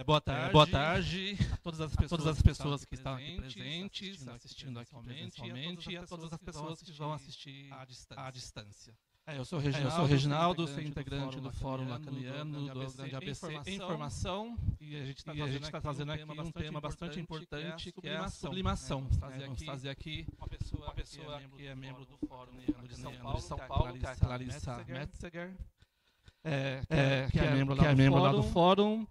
Boa tarde a todas as pessoas que estão aqui presentes, assistindo aqui presencialmente, e a todas as pessoas que vão assistir à distância. Eu sou Reginaldo, sou integrante do Fórum Lacaniano, do Grande ABC Informação, e a gente está trazendo aqui um tema bastante importante, que é a sublimação. Vamos trazer aqui uma pessoa que é membro do Fórum de São Paulo, que é a Clarissa Metzeger, que é membro lá do Fórum,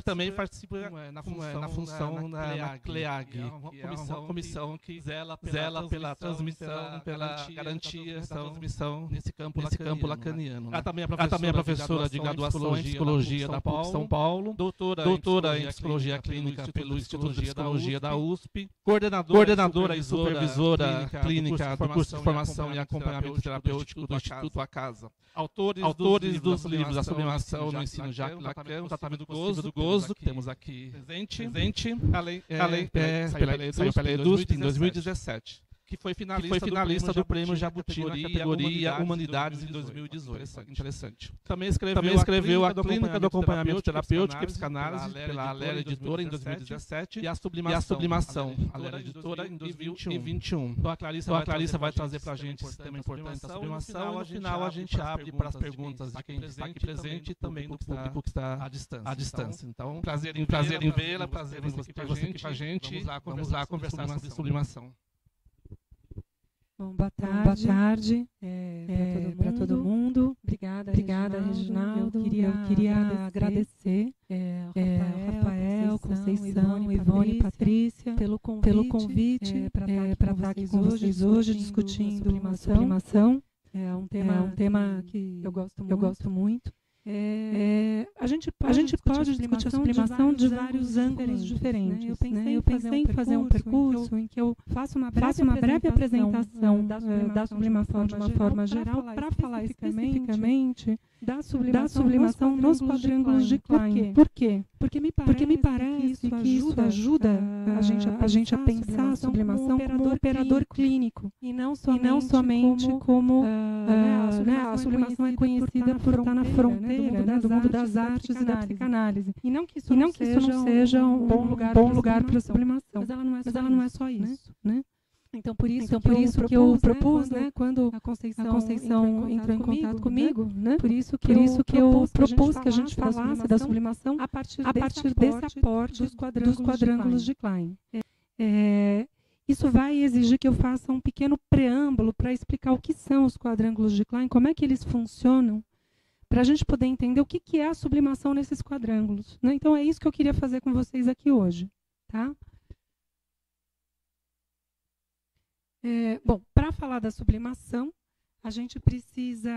também participa na função da CLEAG, uma comissão que zela pela transmissão, pela garantia da transmissão nesse campo lacaniano. Ela também é professora de graduação em Psicologia da PUC São Paulo, doutora em Psicologia Clínica pelo Instituto de Psicologia da USP, coordenadora e supervisora clínica do curso de formação e acompanhamento terapêutico do Instituto A Casa. Autores dos livros A Sublimação no Ensino Jacques Lacan, o Tratamento do Gozo, que temos aqui presente, saiu pela EDUSP em 2017. Que foi finalista do Prêmio Jabuti na categoria Humanidades em 2018. Interessante. Também escreveu a Clínica do Acompanhamento Terapêutico e Psicanálise pela Alera Editora em 2017 e a Sublimação, Alera Editora em 2021. Então a Clarissa vai trazer para a gente esse tema importante da sublimação. No final a gente abre para as perguntas de quem está aqui presente e também do público que está à distância. Então, prazer em vê-la, prazer em você aqui com a gente. Vamos lá conversar sobre sublimação. Bom, boa tarde para todo mundo. Obrigada, Reginaldo. Eu queria agradecer Rafael, Conceição, Ivone e Patrícia pelo convite para estar aqui com vocês hoje discutindo sublimação. É um tema que eu gosto muito. A gente pode discutir a sublimação de vários ângulos diferentes. Eu pensei em fazer um percurso em que eu faço uma breve apresentação da sublimação de uma forma geral para falar especificamente da sublimação nos quadrângulos de Klein. Por quê? Porque me parece que isso ajuda a gente a pensar a sublimação como um operador clínico e não somente como a sublimação é conhecida por estar na fronteira do mundo das artes e da psicanálise. E não que isso não seja um bom lugar para a sublimação. Mas ela não é só isso, né? Então, por isso que eu propus, quando a Conceição entrou em contato comigo, por isso que eu propus que a gente falasse da sublimação a partir desse aporte dos quadrângulos de Klein. Isso vai exigir que eu faça um pequeno preâmbulo para explicar o que são os quadrângulos de Klein, como é que eles funcionam, para a gente poder entender o que é a sublimação nesses quadrângulos. Então, é isso que eu queria fazer com vocês aqui hoje. Tá? Bom, para falar da sublimação, a gente precisa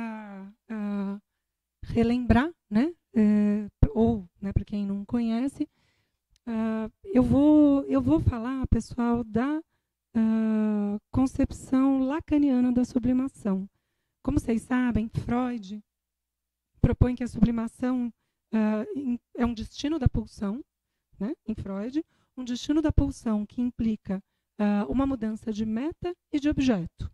relembrar, para quem não conhece, eu vou falar, pessoal, da concepção lacaniana da sublimação. Como vocês sabem, Freud propõe que a sublimação é um destino da pulsão, em Freud, um destino da pulsão que implica uma mudança de meta e de objeto.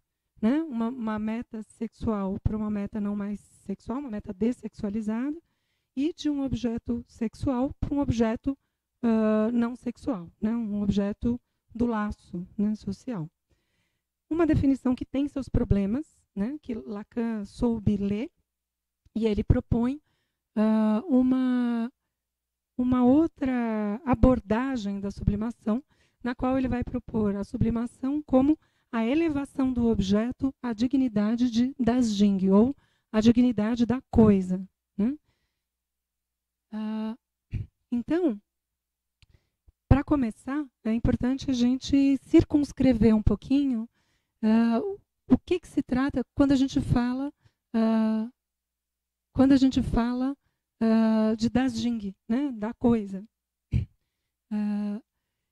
Uma meta sexual para uma meta não mais sexual, uma meta dessexualizada, e de um objeto sexual para um objeto não sexual, um objeto do laço social. Uma definição que tem seus problemas, que Lacan soube ler, e ele propõe uma outra abordagem da sublimação, na qual ele vai propor a sublimação como a elevação do objeto à dignidade das Jing, ou a dignidade da coisa. Então, para começar, é importante a gente circunscrever um pouquinho o que se trata quando a gente fala de das Jing, da coisa.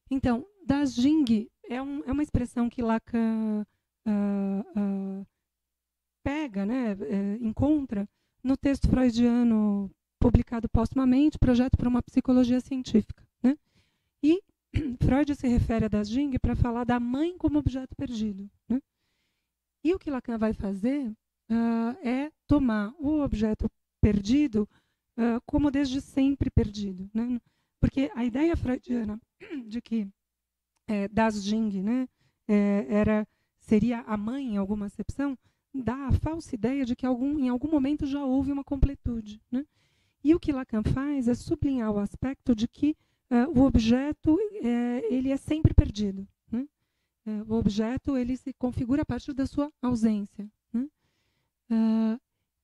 Então, das Jing é uma expressão que Lacan pega, encontra no texto freudiano publicado póstumamente, Projeto para uma Psicologia Científica. E Freud se refere a das Jing para falar da mãe como objeto perdido. E o que Lacan vai fazer é tomar o objeto perdido como desde sempre perdido, né? Porque a ideia freudiana de que Das Jing, né, seria a mãe, em alguma acepção, dá a falsa ideia de que em algum momento já houve uma completude, né? E o que Lacan faz é sublinhar o aspecto de que o objeto ele é sempre perdido, né? O objeto ele se configura a partir da sua ausência, né?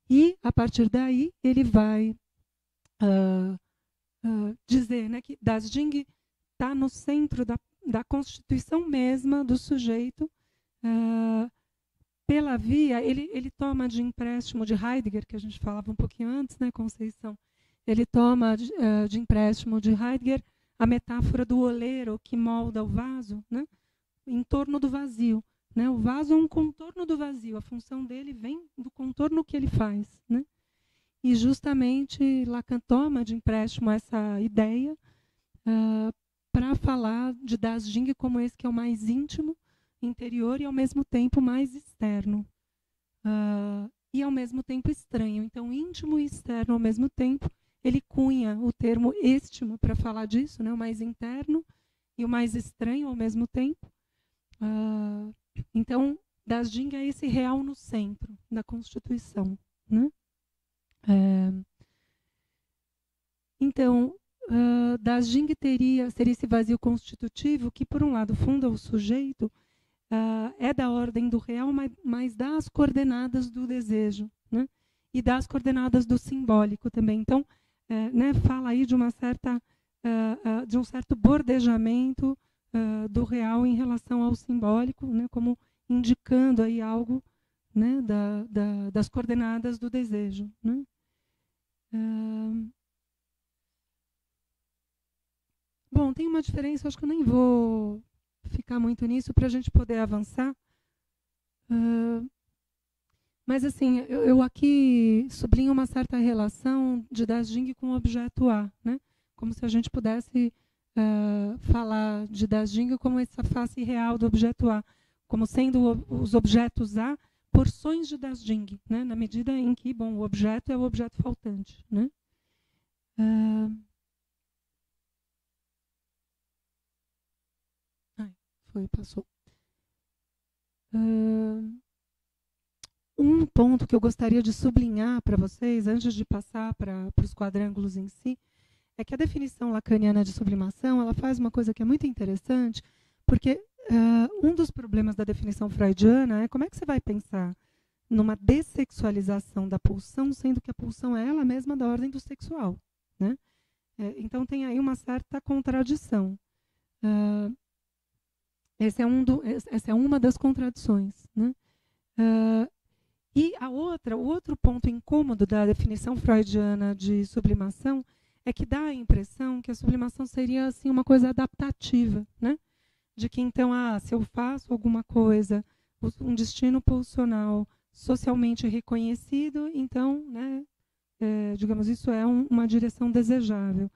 E, a partir daí, ele vai dizer, né, que Das Jing está no centro da constituição mesma do sujeito, pela via, ele toma de empréstimo de Heidegger, que a gente falava um pouquinho antes, né, Conceição, ele toma de empréstimo de Heidegger a metáfora do oleiro que molda o vaso, né, em torno do vazio. Né? O vaso é um contorno do vazio, a função dele vem do contorno que ele faz. Né? E justamente Lacan toma de empréstimo essa ideia para falar de Das Jing como esse que é o mais íntimo, interior e ao mesmo tempo mais externo. E ao mesmo tempo estranho. Então, íntimo e externo ao mesmo tempo, ele cunha o termo estimo para falar disso, né? O mais interno e o mais estranho ao mesmo tempo. Então, Das Jing é esse real no centro da Constituição. Né? Então, Das Jing seria esse vazio constitutivo que, por um lado, funda o sujeito, é da ordem do real, mas dá as coordenadas do desejo, né? E dá as coordenadas do simbólico também. Então, né, fala aí de uma certa, de um certo bordejamento do real em relação ao simbólico, né, como indicando aí algo, né, das coordenadas do desejo. Né? Bom, tem uma diferença, acho que eu nem vou ficar muito nisso para a gente poder avançar. Mas, assim, eu aqui sublinho uma certa relação de Das Jing com o objeto A, né? Como se a gente pudesse falar de Das Jing como essa face real do objeto A, como sendo os objetos A porções de Das Jing, né? Na medida em que, bom, o objeto é o objeto faltante. Né? Passou. Um ponto que eu gostaria de sublinhar para vocês, antes de passar para os quadrângulos em si, é que a definição lacaniana de sublimação ela faz uma coisa que é muito interessante, porque um dos problemas da definição freudiana é como é que você vai pensar numa dessexualização da pulsão, sendo que a pulsão é ela mesma da ordem do sexual. Né? Então tem aí uma certa contradição. Essa é uma das contradições. Né? E o outro ponto incômodo da definição freudiana de sublimação é que dá a impressão que a sublimação seria assim, uma coisa adaptativa. Né? De que, então, se eu faço alguma coisa, um destino pulsional socialmente reconhecido, então, né, digamos, isso é uma direção desejável.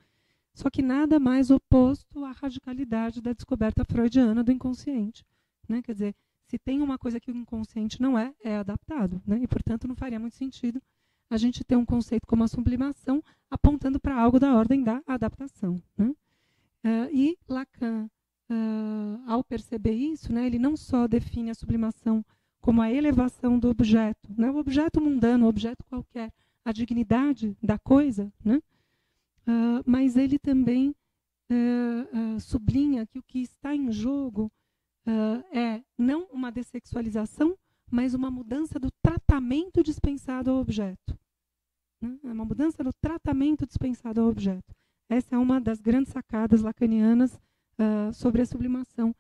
Só que nada mais oposto à radicalidade da descoberta freudiana do inconsciente. Né? Quer dizer, se tem uma coisa que o inconsciente não é adaptado. Né? E, portanto, não faria muito sentido a gente ter um conceito como a sublimação apontando para algo da ordem da adaptação. Né? E Lacan, ao perceber isso, né, ele não só define a sublimação como a elevação do objeto, né, o objeto mundano, o objeto qualquer, a dignidade da coisa, né, mas ele também sublinha que o que está em jogo é não uma dessexualização, mas uma mudança do tratamento dispensado ao objeto. Né? É uma mudança do tratamento dispensado ao objeto. Essa é uma das grandes sacadas lacanianas sobre a sublimação.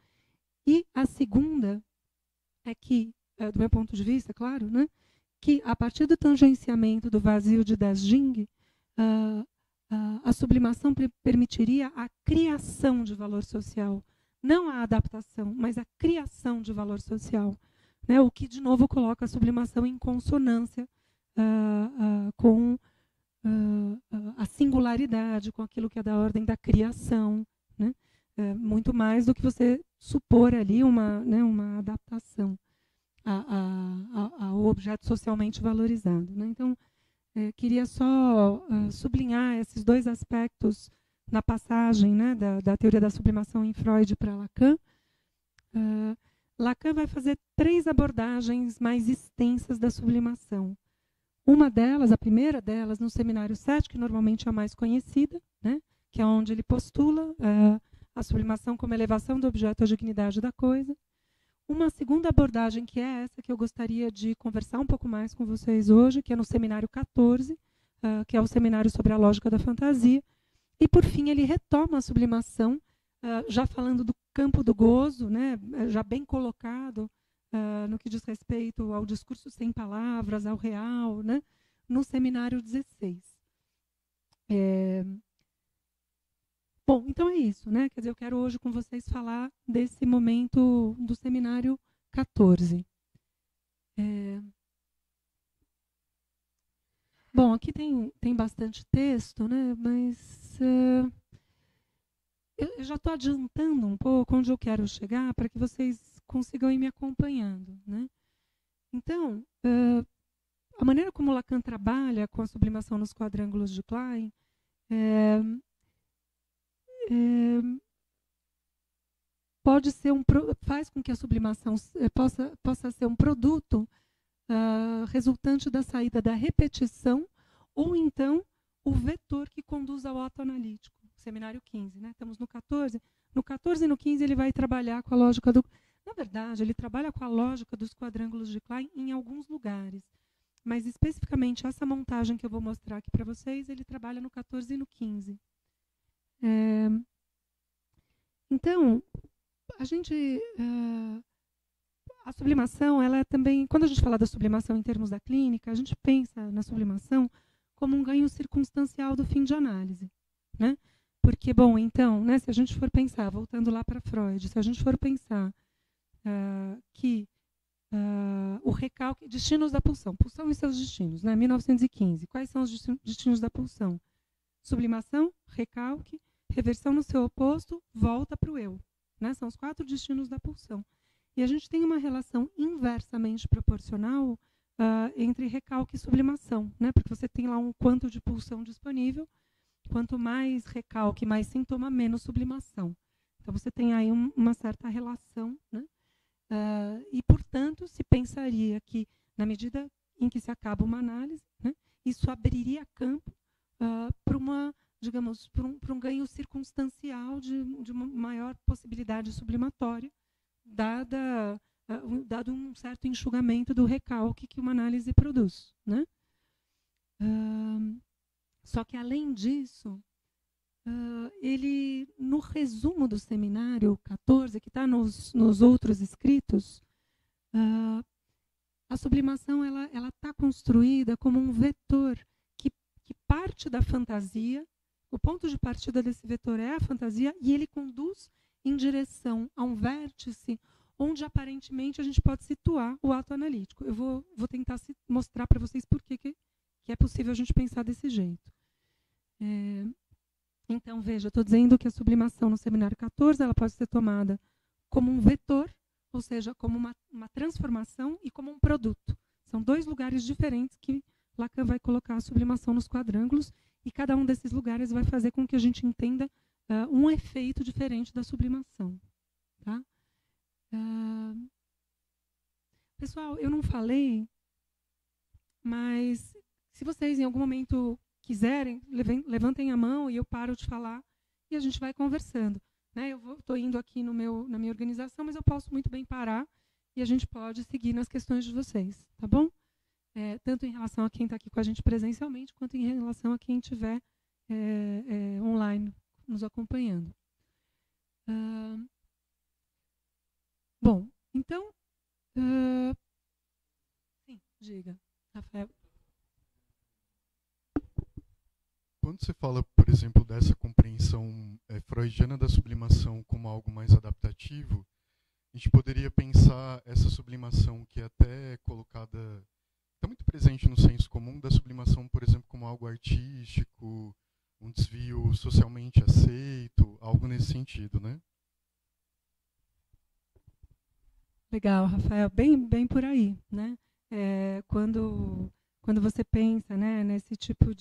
E a segunda é que, do meu ponto de vista, claro, né, que a partir do tangenciamento do vazio de Das Jing, a sublimação permitiria a criação de valor social. Não a adaptação, mas a criação de valor social. Né, o que, de novo, coloca a sublimação em consonância com a singularidade, com aquilo que é da ordem da criação. Né? Muito mais do que você supor ali uma adaptação ao objeto socialmente valorizado. Né? Então, queria só sublinhar esses dois aspectos na passagem, né, da teoria da sublimação em Freud para Lacan. Lacan vai fazer 3 abordagens mais extensas da sublimação. Uma delas, a primeira delas, no Seminário 7, que normalmente é a mais conhecida, né, que é onde ele postula a sublimação como elevação do objeto à dignidade da coisa. Uma segunda abordagem, que é essa que eu gostaria de conversar um pouco mais com vocês hoje, que é no Seminário 14, que é o seminário sobre a lógica da fantasia. E, por fim, ele retoma a sublimação, já falando do campo do gozo, né, já bem colocado no que diz respeito ao discurso sem palavras, ao real, né, no Seminário 16. Bom, então é isso, né? Quer dizer, eu quero hoje com vocês falar desse momento do Seminário 14. Bom, aqui tem bastante texto, né? Mas eu já estou adiantando um pouco onde eu quero chegar para que vocês consigam ir me acompanhando, né? Então, a maneira como Lacan trabalha com a sublimação nos quadrângulos de Klein pode ser faz com que a sublimação possa ser um produto resultante da saída da repetição, ou então o vetor que conduz ao ato analítico. Seminário 15, né? Estamos no 14. No 14 e no 15 ele vai trabalhar com a lógica do... Na verdade, ele trabalha com a lógica dos quadrângulos de Klein em alguns lugares. Mas, especificamente, essa montagem que eu vou mostrar aqui para vocês, ele trabalha no 14 e no 15. Então, a sublimação, ela é também, quando a gente fala da sublimação em termos da clínica, a gente pensa na sublimação como um ganho circunstancial do fim de análise, né? Porque, bom, então, né, se a gente for pensar, voltando lá para Freud, se a gente for pensar que o recalque, destinos da pulsão e seus destinos, né, 1915, quais são os destinos da pulsão? Sublimação, recalque, reversão no seu oposto, volta para o eu. Né? São os 4 destinos da pulsão. E a gente tem uma relação inversamente proporcional entre recalque e sublimação, né? Porque você tem lá um quanto de pulsão disponível, quanto mais recalque, mais sintoma, menos sublimação. Então você tem aí uma certa relação, né? E, portanto, se pensaria que, na medida em que se acaba uma análise, né, isso abriria campo para uma, digamos, para um ganho circunstancial de uma maior possibilidade sublimatória, dado um certo enxugamento do recalque que uma análise produz, né? Só que, além disso, ele, no resumo do seminário 14, que está nos outros escritos, a sublimação ela está construída como um vetor que parte da fantasia. O ponto de partida desse vetor é a fantasia, e ele conduz em direção a um vértice onde, aparentemente, a gente pode situar o ato analítico. Eu vou tentar mostrar para vocês por que é possível a gente pensar desse jeito. Então, veja, estou dizendo que a sublimação no seminário 14 ela pode ser tomada como um vetor, ou seja, como uma transformação, e como um produto. São 2 lugares diferentes que Lacan vai colocar a sublimação nos quadrângulos, e cada um desses lugares vai fazer com que a gente entenda um efeito diferente da sublimação. Tá? Pessoal, eu não falei, mas se vocês em algum momento quiserem, levantem a mão e eu paro de falar e a gente vai conversando. Né? Eu estou indo aqui na minha organização, mas eu posso muito bem parar e a gente pode seguir nas questões de vocês. Tá bom? Tanto em relação a quem está aqui com a gente presencialmente, quanto em relação a quem estiver online nos acompanhando. Bom, então... sim, diga, Rafael. Quando você fala, por exemplo, dessa compreensão freudiana da sublimação como algo mais adaptativo, a gente poderia pensar essa sublimação que é até colocada, está muito presente no senso comum, da sublimação, por exemplo, como algo artístico, um desvio socialmente aceito, algo nesse sentido, né? Legal, Rafael, bem por aí, né? Quando quando você pensa, né, nesse tipo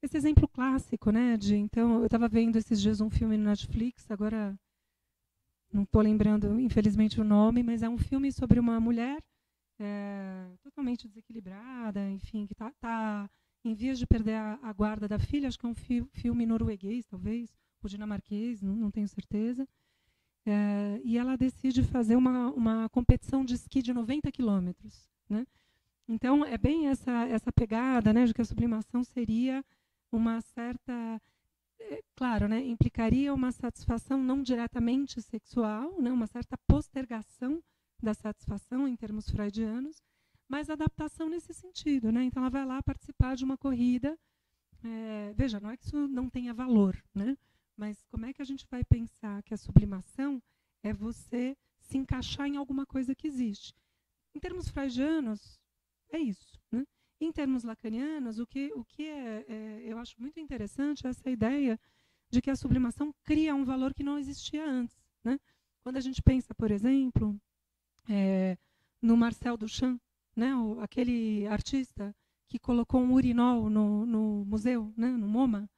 esse exemplo clássico, né, então, eu estava vendo esses dias um filme no Netflix, agora não estou lembrando, infelizmente, o nome, mas é um filme sobre uma mulher totalmente desequilibrada, enfim, que está em vias de perder a guarda da filha. Acho que é um filme norueguês, talvez, ou dinamarquês, não tenho certeza. E ela decide fazer uma competição de esqui de 90 quilômetros. Né? Então, é bem essa pegada, né, de que a sublimação seria uma certa... claro, né, implicaria uma satisfação não diretamente sexual, né, uma certa postergação da satisfação em termos freudianos, mas adaptação nesse sentido. Né? Então, ela vai lá participar de uma corrida. Veja, não é que isso não tenha valor, né? Mas como é que a gente vai pensar que a sublimação é você se encaixar em alguma coisa que existe? Em termos freudianos, é isso. Né? Em termos lacanianos, o que eu acho muito interessante é essa ideia de que a sublimação cria um valor que não existia antes. Né? Quando a gente pensa, por exemplo, no Marcel Duchamp, né, aquele artista que colocou um urinol no museu, né, no MoMA,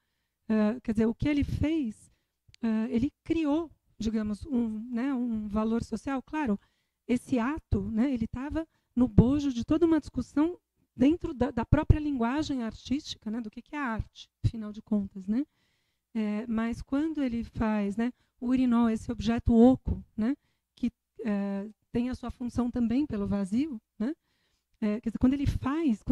quer dizer, o que ele fez, ele criou, digamos, um valor social. Claro, esse ato, né, ele estava no bojo de toda uma discussão dentro da própria linguagem artística, né, do que é a arte, afinal de contas. Né? Mas quando ele faz, né, o urinol, esse objeto oco, né, que tem a sua função também pelo vazio, né? Quer dizer, quando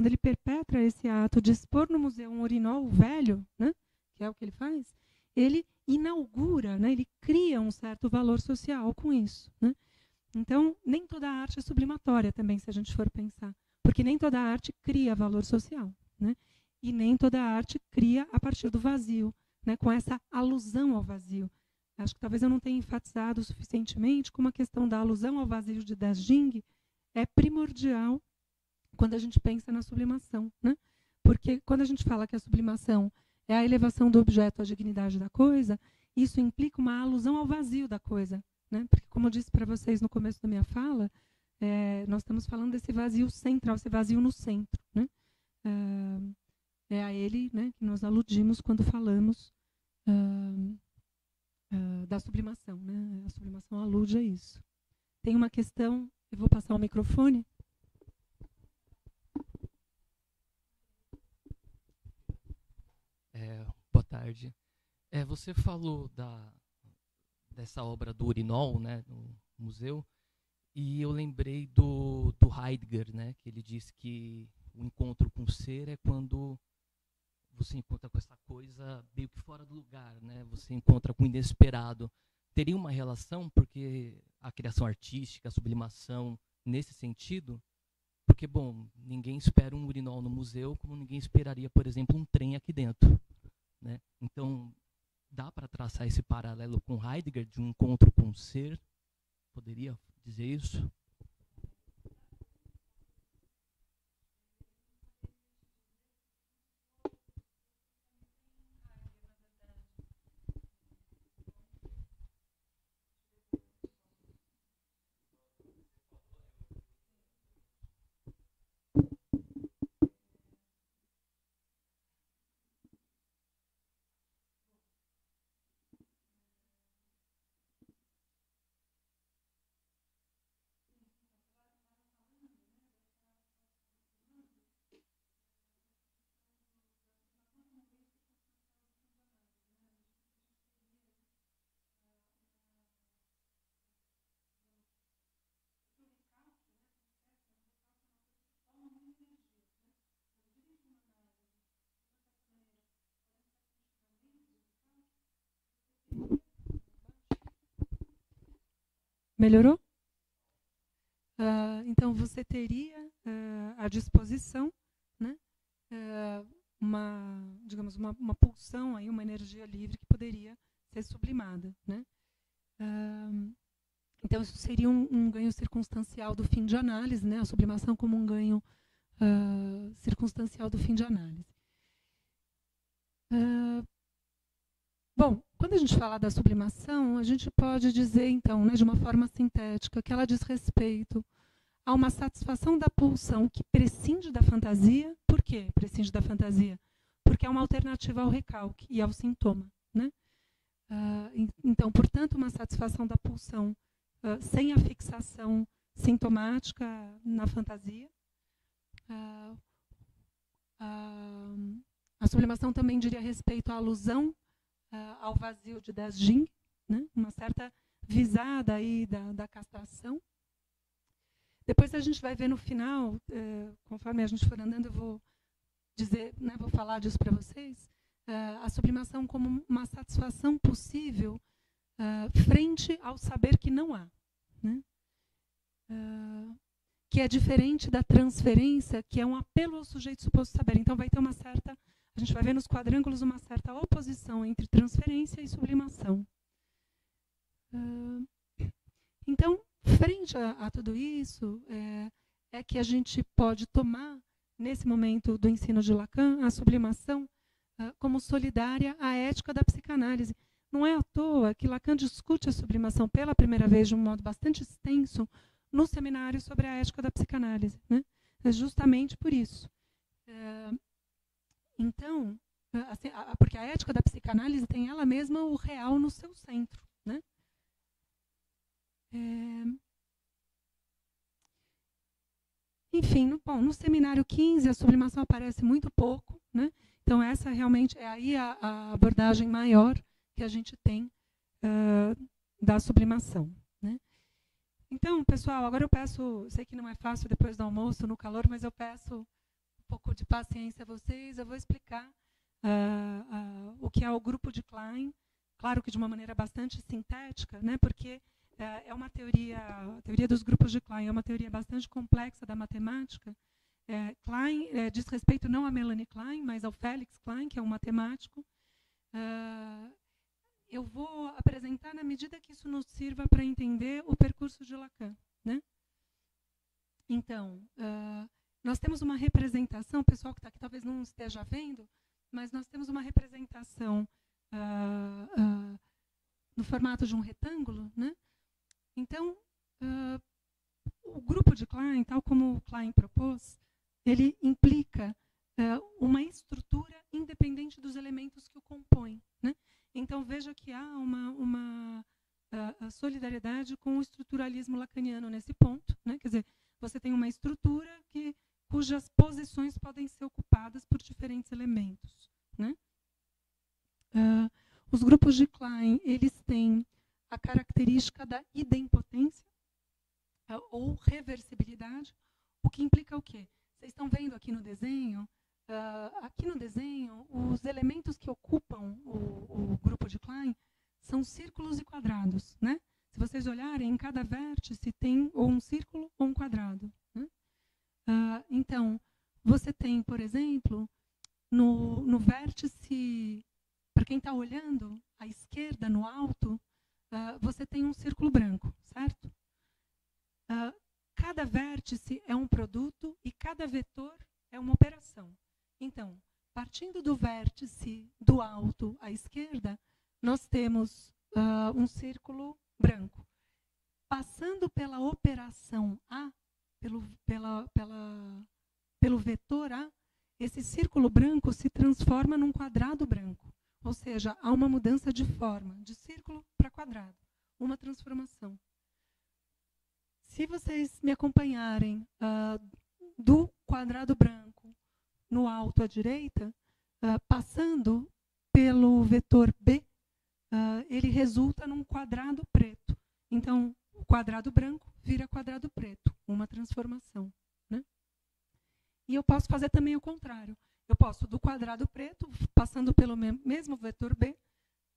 ele perpetra esse ato de expor no museu um urinol velho, né, que é o que ele faz, ele inaugura, né, ele cria um certo valor social com isso. Né? Então, nem toda a arte é sublimatória também, se a gente for pensar, porque nem toda a arte cria valor social. Né? E nem toda a arte cria a partir do vazio, né, com essa alusão ao vazio. Acho que talvez eu não tenha enfatizado suficientemente como a questão da alusão ao vazio de Dasjing é primordial quando a gente pensa na sublimação. Né? Porque quando a gente fala que a sublimação é a elevação do objeto à dignidade da coisa, isso implica uma alusão ao vazio da coisa. Né? Porque, como eu disse para vocês no começo da minha fala, nós estamos falando desse vazio central, esse vazio no centro. Né? É a ele, né, que nós aludimos quando falamos da sublimação. Né? A sublimação alude a isso. Tem uma questão, eu vou passar o microfone. Boa tarde. Você falou dessa obra do urinol, né, no museu, e eu lembrei do Heidegger, né, que ele diz que o encontro com o ser é quando você encontra com essa coisa meio que fora do lugar, né? Você encontra com o inesperado. Teria uma relação, porque a criação artística, a sublimação, nesse sentido? Porque, bom, ninguém espera um urinol no museu como ninguém esperaria, por exemplo, um trem aqui dentro. Né? Então, dá para traçar esse paralelo com Heidegger, de um encontro com o ser? Poderia dizer isso? Melhorou? Então, você teria à disposição, né, digamos, uma pulsão, aí, uma energia livre que poderia ser sublimada. Né? Então, isso seria um ganho circunstancial do fim de análise, né? A sublimação como um ganho circunstancial do fim de análise. Bom, quando a gente fala da sublimação, a gente pode dizer, então, né, de uma forma sintética, que ela diz respeito há uma satisfação da pulsão que prescinde da fantasia. Por quê prescinde da fantasia? Porque é uma alternativa ao recalque e ao sintoma, né? Então, portanto, uma satisfação da pulsão sem a fixação sintomática na fantasia. A sublimação também diria respeito à alusão ao vazio de Dasjing, né? Uma certa visada aí da castração. Depois a gente vai ver no final, conforme a gente for andando, eu vou dizer, né, vou falar disso para vocês, a sublimação como uma satisfação possível frente ao saber que não há, né? Que é diferente da transferência, que é um apelo ao sujeito suposto saber. Então vai ter uma certa, a gente vai ver nos quadrângulos uma certa oposição entre transferência e sublimação. Então, frente a tudo isso, é que a gente pode tomar, nesse momento do ensino de Lacan, a sublimação como solidária à ética da psicanálise. Não é à toa que Lacan discute a sublimação pela primeira vez de um modo bastante extenso no seminário sobre a ética da psicanálise, né? É justamente por isso. Então, assim, porque a ética da psicanálise tem ela mesma o real no seu centro, né? Enfim, no seminário 15, a sublimação aparece muito pouco, né? Então, essa realmente é aí a abordagem maior que a gente tem da sublimação, né? Então, pessoal, agora eu peço, sei que não é fácil depois do almoço, no calor, mas eu peço um pouco de paciência a vocês. Eu vou explicar o que é o grupo de Klein, claro que de uma maneira bastante sintética, né? Porque é uma teoria, a teoria dos grupos de Klein é uma teoria bastante complexa da matemática. Klein diz respeito não a Melanie Klein, mas ao Felix Klein, que é um matemático. Eu vou apresentar na medida que isso nos sirva para entender o percurso de Lacan, né? Então, nós temos uma representação, o pessoal que está aqui talvez não esteja vendo, mas nós temos uma representação no formato de um retângulo, né? Então, o grupo de Klein, tal como Klein propôs, ele implica uma estrutura independente dos elementos que o compõem, né? Então, veja que há uma solidariedade com o estruturalismo lacaniano nesse ponto, né? Quer dizer, você tem uma estrutura cujas posições podem ser ocupadas por diferentes elementos, né? Os grupos de Klein, eles têm a característica da idempotência ou reversibilidade, o que implica o quê? Vocês estão vendo aqui no desenho, os elementos que ocupam o grupo de Klein são círculos e quadrados, né? Se vocês olharem, em cada vértice tem ou um círculo ou um quadrado, né? Então, você tem, por exemplo, no vértice, para quem está olhando à esquerda, no alto, você tem um círculo branco, certo? Cada vértice é um produto e cada vetor é uma operação. Então, partindo do vértice do alto à esquerda, nós temos um círculo branco. Passando pela operação A, pelo vetor A, esse círculo branco se transforma num quadrado branco. Ou seja, há uma mudança de forma, de círculo para quadrado, uma transformação. Se vocês me acompanharem do quadrado branco no alto à direita, passando pelo vetor B, ele resulta num quadrado preto. Então, o quadrado branco vira quadrado preto, uma transformação, né? E eu posso fazer também o contrário. Eu posso, do quadrado preto, passando pelo mesmo vetor B,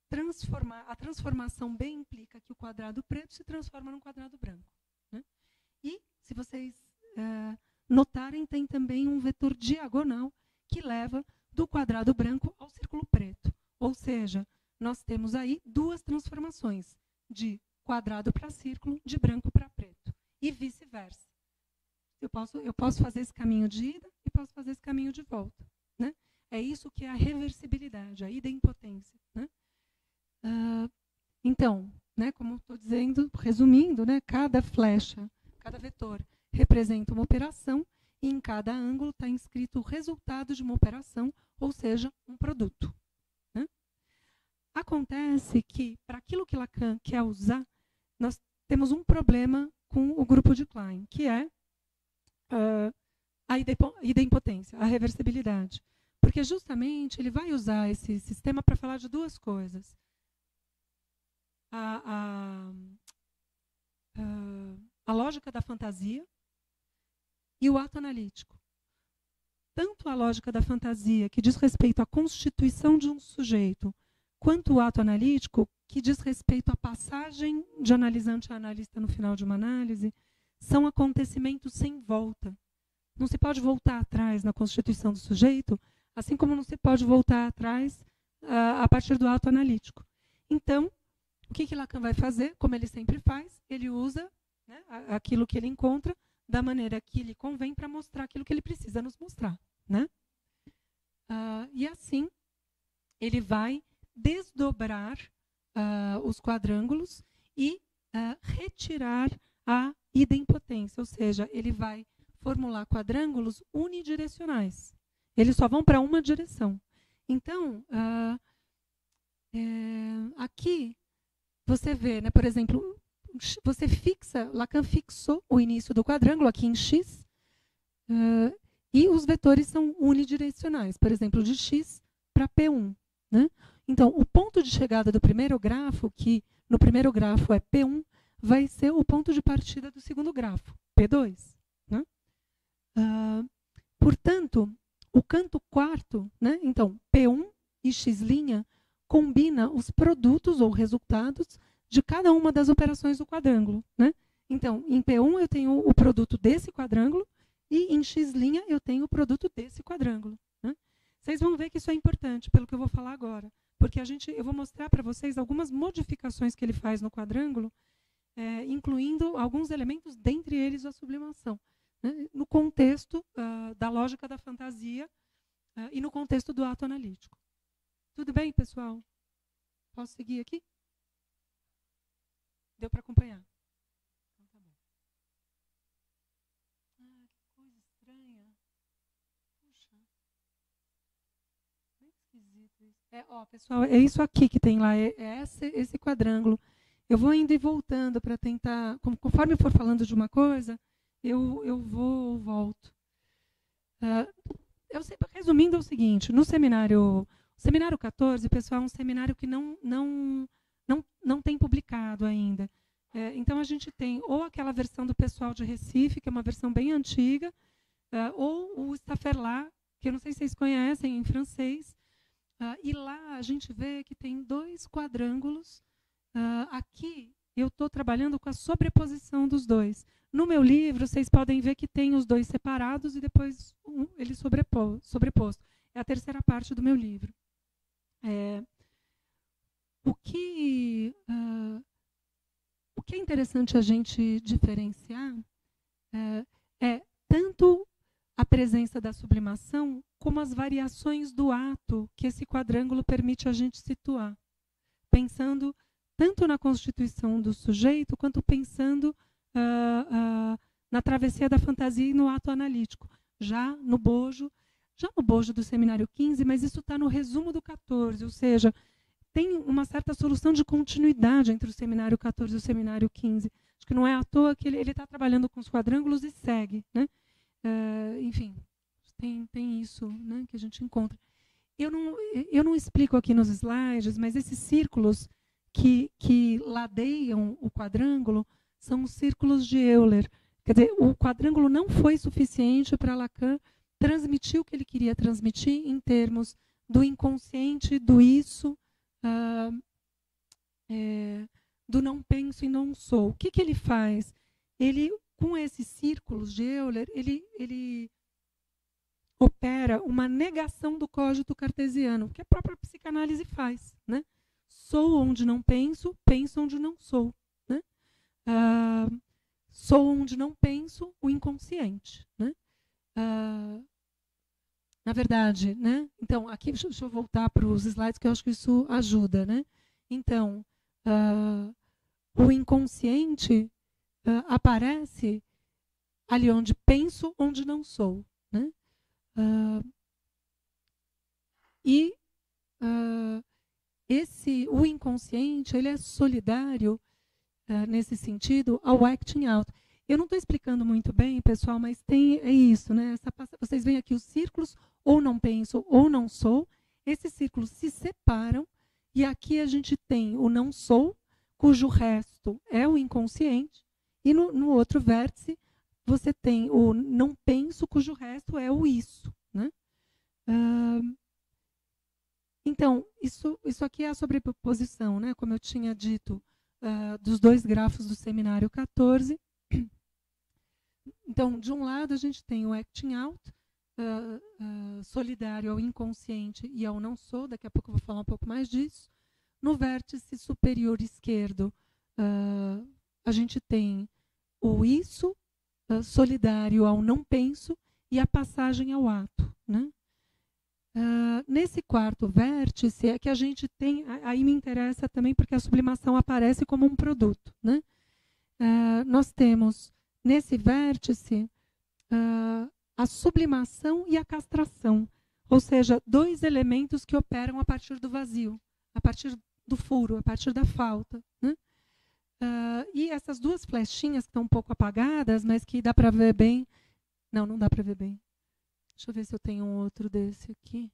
transformar. A transformação B implica que o quadrado preto se transforma num quadrado branco, né? E, se vocês notarem, tem também um vetor diagonal que leva do quadrado branco ao círculo preto. Ou seja, nós temos aí duas transformações, de quadrado para círculo, de branco para preto, e vice-versa. Eu posso fazer esse caminho de ida e posso fazer esse caminho de volta, né? É isso que é a reversibilidade, a idempotência, né? Então, né, como estou dizendo, resumindo, né, cada flecha, cada vetor representa uma operação e em cada ângulo está inscrito o resultado de uma operação, ou seja, um produto. Né? Acontece que, para aquilo que Lacan quer usar, nós temos um problema com o grupo de Klein, que é a idempotência, a reversibilidade. Porque justamente ele vai usar esse sistema para falar de duas coisas. A lógica da fantasia e o ato analítico. Tanto a lógica da fantasia, que diz respeito à constituição de um sujeito, quanto o ato analítico, que diz respeito à passagem de analisante a analista no final de uma análise, são acontecimentos sem volta. Não se pode voltar atrás na constituição do sujeito, assim como não se pode voltar atrás a partir do ato analítico. Então, o que Lacan vai fazer? Como ele sempre faz, ele usa, né, aquilo que ele encontra da maneira que lhe convém para mostrar aquilo que ele precisa nos mostrar. Né? E assim, ele vai desdobrar os quadrângulos e retirar a idempotência, ou seja, ele vai formular quadrângulos unidirecionais. Eles só vão para uma direção. Então, aqui você vê, né, por exemplo, você fixa, Lacan fixou o início do quadrângulo aqui em X, e os vetores são unidirecionais, por exemplo, de X para P1. Né? Então, o ponto de chegada do primeiro grafo, que no primeiro grafo é P1, vai ser o ponto de partida do segundo grafo, P2. Né? Portanto, o canto quarto, né? Então, P1 e X' combina os produtos ou resultados de cada uma das operações do quadrângulo. Né? Então, em P1 eu tenho o produto desse quadrângulo e em X' eu tenho o produto desse quadrângulo. Né? Vocês vão ver que isso é importante, pelo que eu vou falar agora. Porque eu vou mostrar para vocês algumas modificações que ele faz no quadrângulo, incluindo alguns elementos, dentre eles a sublimação, né? No contexto da lógica da fantasia e no contexto do ato analítico. Tudo bem, pessoal? Posso seguir aqui? Deu para acompanhar? Então, tá bom. Que coisa estranha. Puxa. Bem esquisito isso. Pessoal, é isso aqui que tem lá, esse quadrângulo. Eu vou indo e voltando para tentar, conforme eu for falando de uma coisa, eu volto. Resumindo, é o seguinte, no seminário 14, pessoal, é um seminário que não tem publicado ainda. Então, a gente tem ou aquela versão do pessoal de Recife, que é uma versão bem antiga, ou o Staferlat, que eu não sei se vocês conhecem, em francês. E lá a gente vê que tem 2 quadrângulos. Aqui eu estou trabalhando com a sobreposição dos 2. No meu livro, vocês podem ver que tem os 2 separados e depois ele sobreposto. É a terceira parte do meu livro. O que é interessante a gente diferenciar é tanto a presença da sublimação como as variações do ato que esse quadrângulo permite a gente situar, pensando tanto na constituição do sujeito, quanto pensando na travessia da fantasia e no ato analítico, já no bojo do seminário 15, mas isso está no resumo do 14, ou seja, tem uma certa solução de continuidade entre o seminário 14 e o seminário 15. Acho que não é à toa que ele está trabalhando com os quadrângulos e segue. Né? Enfim, tem isso, né, que a gente encontra. Eu não explico aqui nos slides, mas esses círculos que ladeiam o quadrângulo são os círculos de Euler. Quer dizer, o quadrângulo não foi suficiente para Lacan transmitir o que ele queria transmitir em termos do inconsciente, do isso, do não penso e não sou. O que ele faz? Ele, com esses círculos de Euler, ele opera uma negação do cogito cartesiano, que a própria psicanálise faz. Né? Sou onde não penso, penso onde não sou. Né? Sou onde não penso, o inconsciente. Né? Na verdade, né? Então, aqui deixa eu voltar para os slides, que eu acho que isso ajuda. Né? Então, o inconsciente aparece ali onde penso, onde não sou, né? O inconsciente, ele é solidário nesse sentido ao acting out. Eu não estou explicando muito bem, pessoal, mas é isso, né? Vocês veem aqui os círculos, ou não penso, ou não sou. Esses círculos se separam e aqui a gente tem o não sou, cujo resto é o inconsciente, e no outro vértice você tem o não penso, cujo resto é o isso, né? Então, isso aqui é a sobreposição, né? Como eu tinha dito, dos dois grafos do seminário 14. Então, de um lado, a gente tem o acting out, solidário ao inconsciente e ao não sou, daqui a pouco eu vou falar um pouco mais disso. No vértice superior esquerdo, a gente tem o isso, solidário ao não penso, e a passagem ao ato, né? Nesse quarto vértice é que a gente tem, aí me interessa também porque a sublimação aparece como um produto, né? Nós temos nesse vértice a sublimação e a castração, ou seja, dois elementos que operam a partir do vazio, a partir do furo, a partir da falta, né? E essas duas flechinhas que estão um pouco apagadas, mas que dá para ver bem. Não dá para ver bem. Deixa eu ver se eu tenho um outro desse aqui.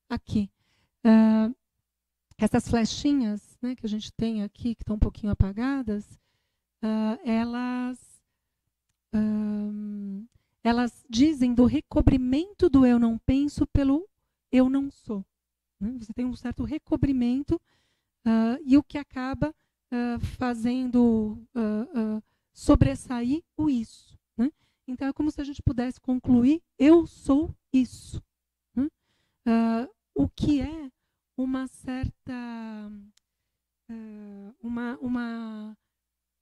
Aqui. Essas flechinhas, né, que a gente tem aqui, que estão um pouquinho apagadas, elas dizem do recobrimento do eu não penso pelo eu não sou, né? Você tem um certo recobrimento e o que acaba fazendo sobressair o isso, né? Então, é como se a gente pudesse concluir, eu sou isso, né? O que é uma certa...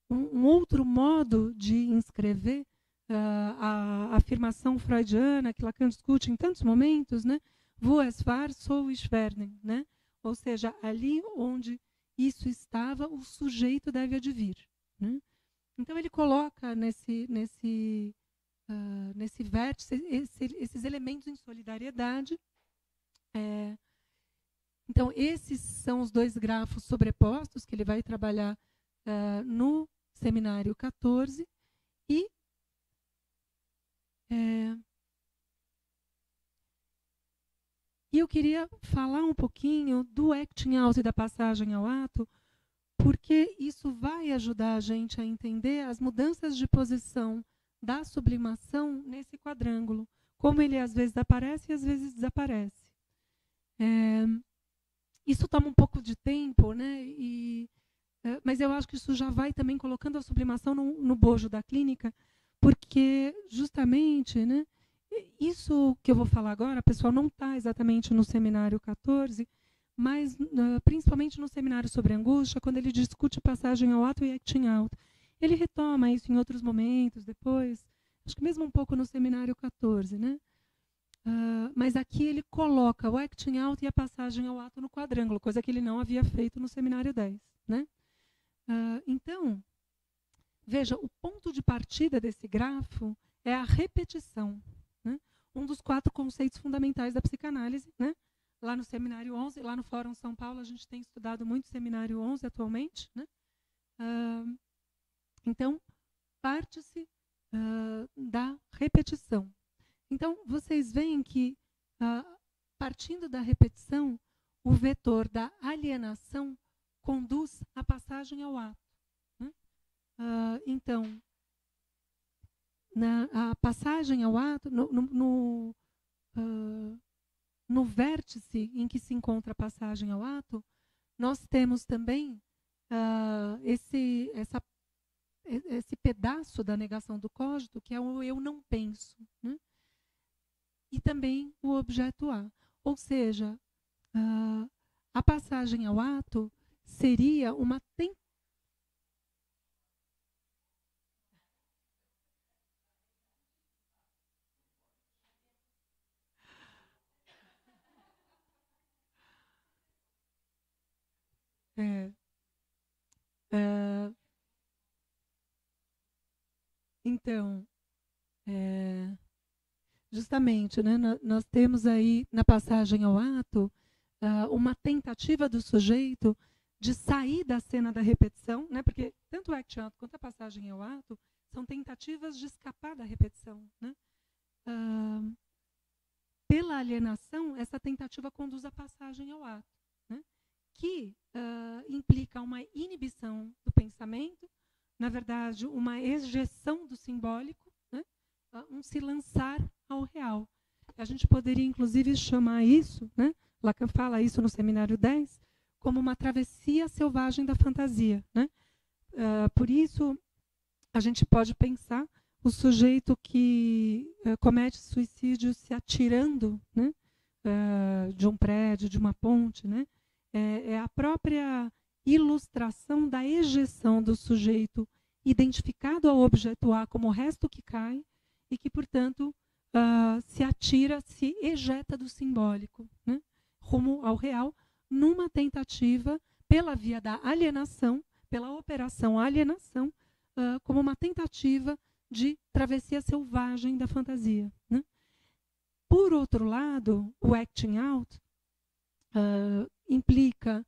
um outro modo de inscrever a afirmação freudiana que Lacan discute em tantos momentos, né? Wo es war, so ich werde, né? Ou seja, ali onde isso estava, o sujeito deve advir, né? Então, ele coloca nesse vértice esses elementos em solidariedade. Então, esses são os dois grafos sobrepostos que ele vai trabalhar no seminário 14. E eu queria falar um pouquinho do acting out e da passagem ao ato, porque isso vai ajudar a gente a entender as mudanças de posição da sublimação nesse quadrângulo, como ele às vezes aparece e às vezes desaparece. Isso toma um pouco de tempo, né? Mas eu acho que isso já vai também colocando a sublimação no bojo da clínica, porque justamente, né, isso que eu vou falar agora, pessoal, não está exatamente no seminário 14, mas principalmente no seminário sobre angústia, quando ele discute passagem ao ato e acting out. Ele retoma isso em outros momentos, depois, acho que mesmo um pouco no seminário 14, né? Mas aqui ele coloca o acting out e a passagem ao ato no quadrângulo, coisa que ele não havia feito no seminário 10, né? Então, veja, o ponto de partida desse grafo é a repetição, né? Um dos 4 conceitos fundamentais da psicanálise, né? Lá no seminário 11, lá no Fórum São Paulo, a gente tem estudado muito o seminário 11 atualmente, né? Então, parte-se da repetição. Então, vocês veem que, partindo da repetição, o vetor da alienação conduz a passagem ao ato, né? Então, a passagem ao ato, no vértice em que se encontra a passagem ao ato, nós temos também esse pedaço da negação do cógito, que é o eu não penso, né? E também o objeto A. Ou seja, a passagem ao ato seria uma então, justamente, né, nós temos aí, na passagem ao ato, uma tentativa do sujeito de sair da cena da repetição, né, porque tanto o act out quanto a passagem ao ato são tentativas de escapar da repetição, né? Pela alienação, essa tentativa conduz à passagem ao ato, né, que implica uma inibição do pensamento, na verdade, uma ejeção do simbólico, né, um se lançar ao real. A gente poderia, inclusive, chamar isso, né, Lacan fala isso no Seminário 10, como uma travessia selvagem da fantasia, né? Por isso, a gente pode pensar o sujeito que comete suicídio se atirando, né, de um prédio, de uma ponte, né, é a própria ilustração da ejeção do sujeito identificado ao objeto A como o resto que cai e que, portanto, se atira, se ejeta do simbólico, né, rumo ao real, numa tentativa pela via da alienação, pela operação alienação, como uma tentativa de travessia selvagem da fantasia, né? Por outro lado, o acting out implica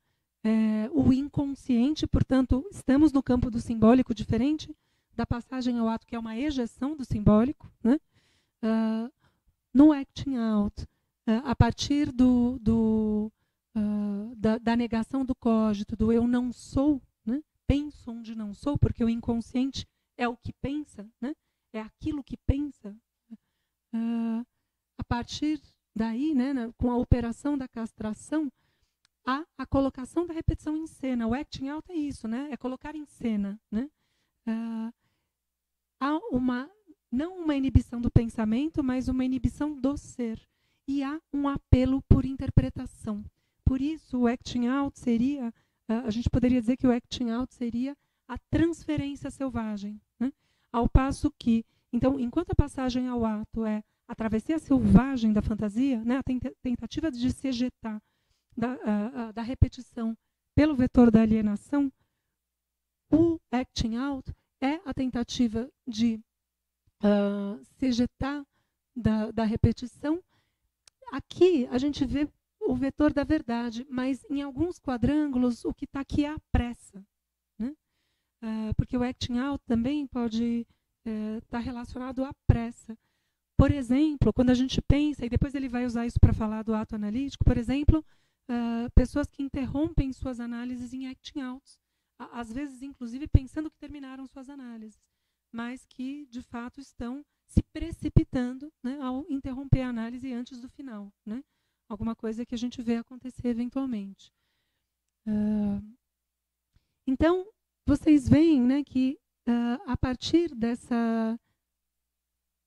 o inconsciente, portanto, estamos no campo do simbólico, diferente da passagem ao ato, que é uma ejeção do simbólico, né? No acting out, a partir da negação do cogito, do eu não sou, né? Penso onde não sou, porque o inconsciente é o que pensa, né? É aquilo que pensa. A partir daí, né, com a operação da castração, há a colocação da repetição em cena. O acting out é isso, né? É colocar em cena, né? Há não uma inibição do pensamento, mas uma inibição do ser. E há um apelo por interpretação. Por isso, o acting out seria, a gente poderia dizer que o acting out seria a transferência selvagem, né? Ao passo que, então, enquanto a passagem ao ato é a travessia selvagem da fantasia, né, a tentativa de se ejetar da repetição pelo vetor da alienação, o acting out é a tentativa de se ejetar da repetição. Aqui a gente vê o vetor da verdade, mas em alguns quadrângulos o que está aqui é a pressa, né? Porque o acting out também pode estar relacionado à pressa. Por exemplo, quando a gente pensa, e depois ele vai usar isso para falar do ato analítico, por exemplo, pessoas que interrompem suas análises em acting outs, às vezes, inclusive, pensando que terminaram suas análises, mas que, de fato, estão se precipitando, né, ao interromper a análise antes do final, né? Alguma coisa que a gente vê acontecer eventualmente. Então, vocês veem, né, que a partir dessa...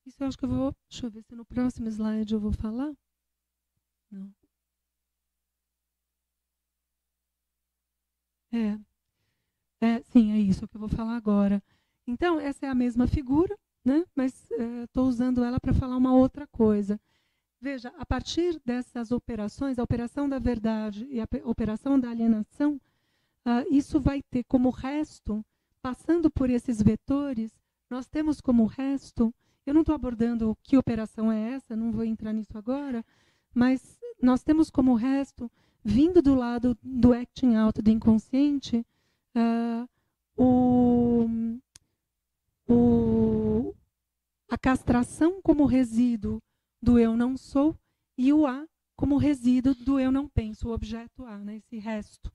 Isso eu acho que eu vou... Deixa eu ver se no próximo slide eu vou falar. Não. Sim, é isso que eu vou falar agora. Então, essa é a mesma figura, né, mas estou usando ela para falar uma outra coisa. Veja, a partir dessas operações, a operação da verdade e a operação da alienação, isso vai ter como resto, passando por esses vetores, nós temos como resto, eu não estou abordando que operação é essa, não vou entrar nisso agora, mas nós temos como resto, vindo do lado do acting out do inconsciente, a castração como resíduo do eu não sou e o A como resíduo do eu não penso, o objeto A, né, esse resto.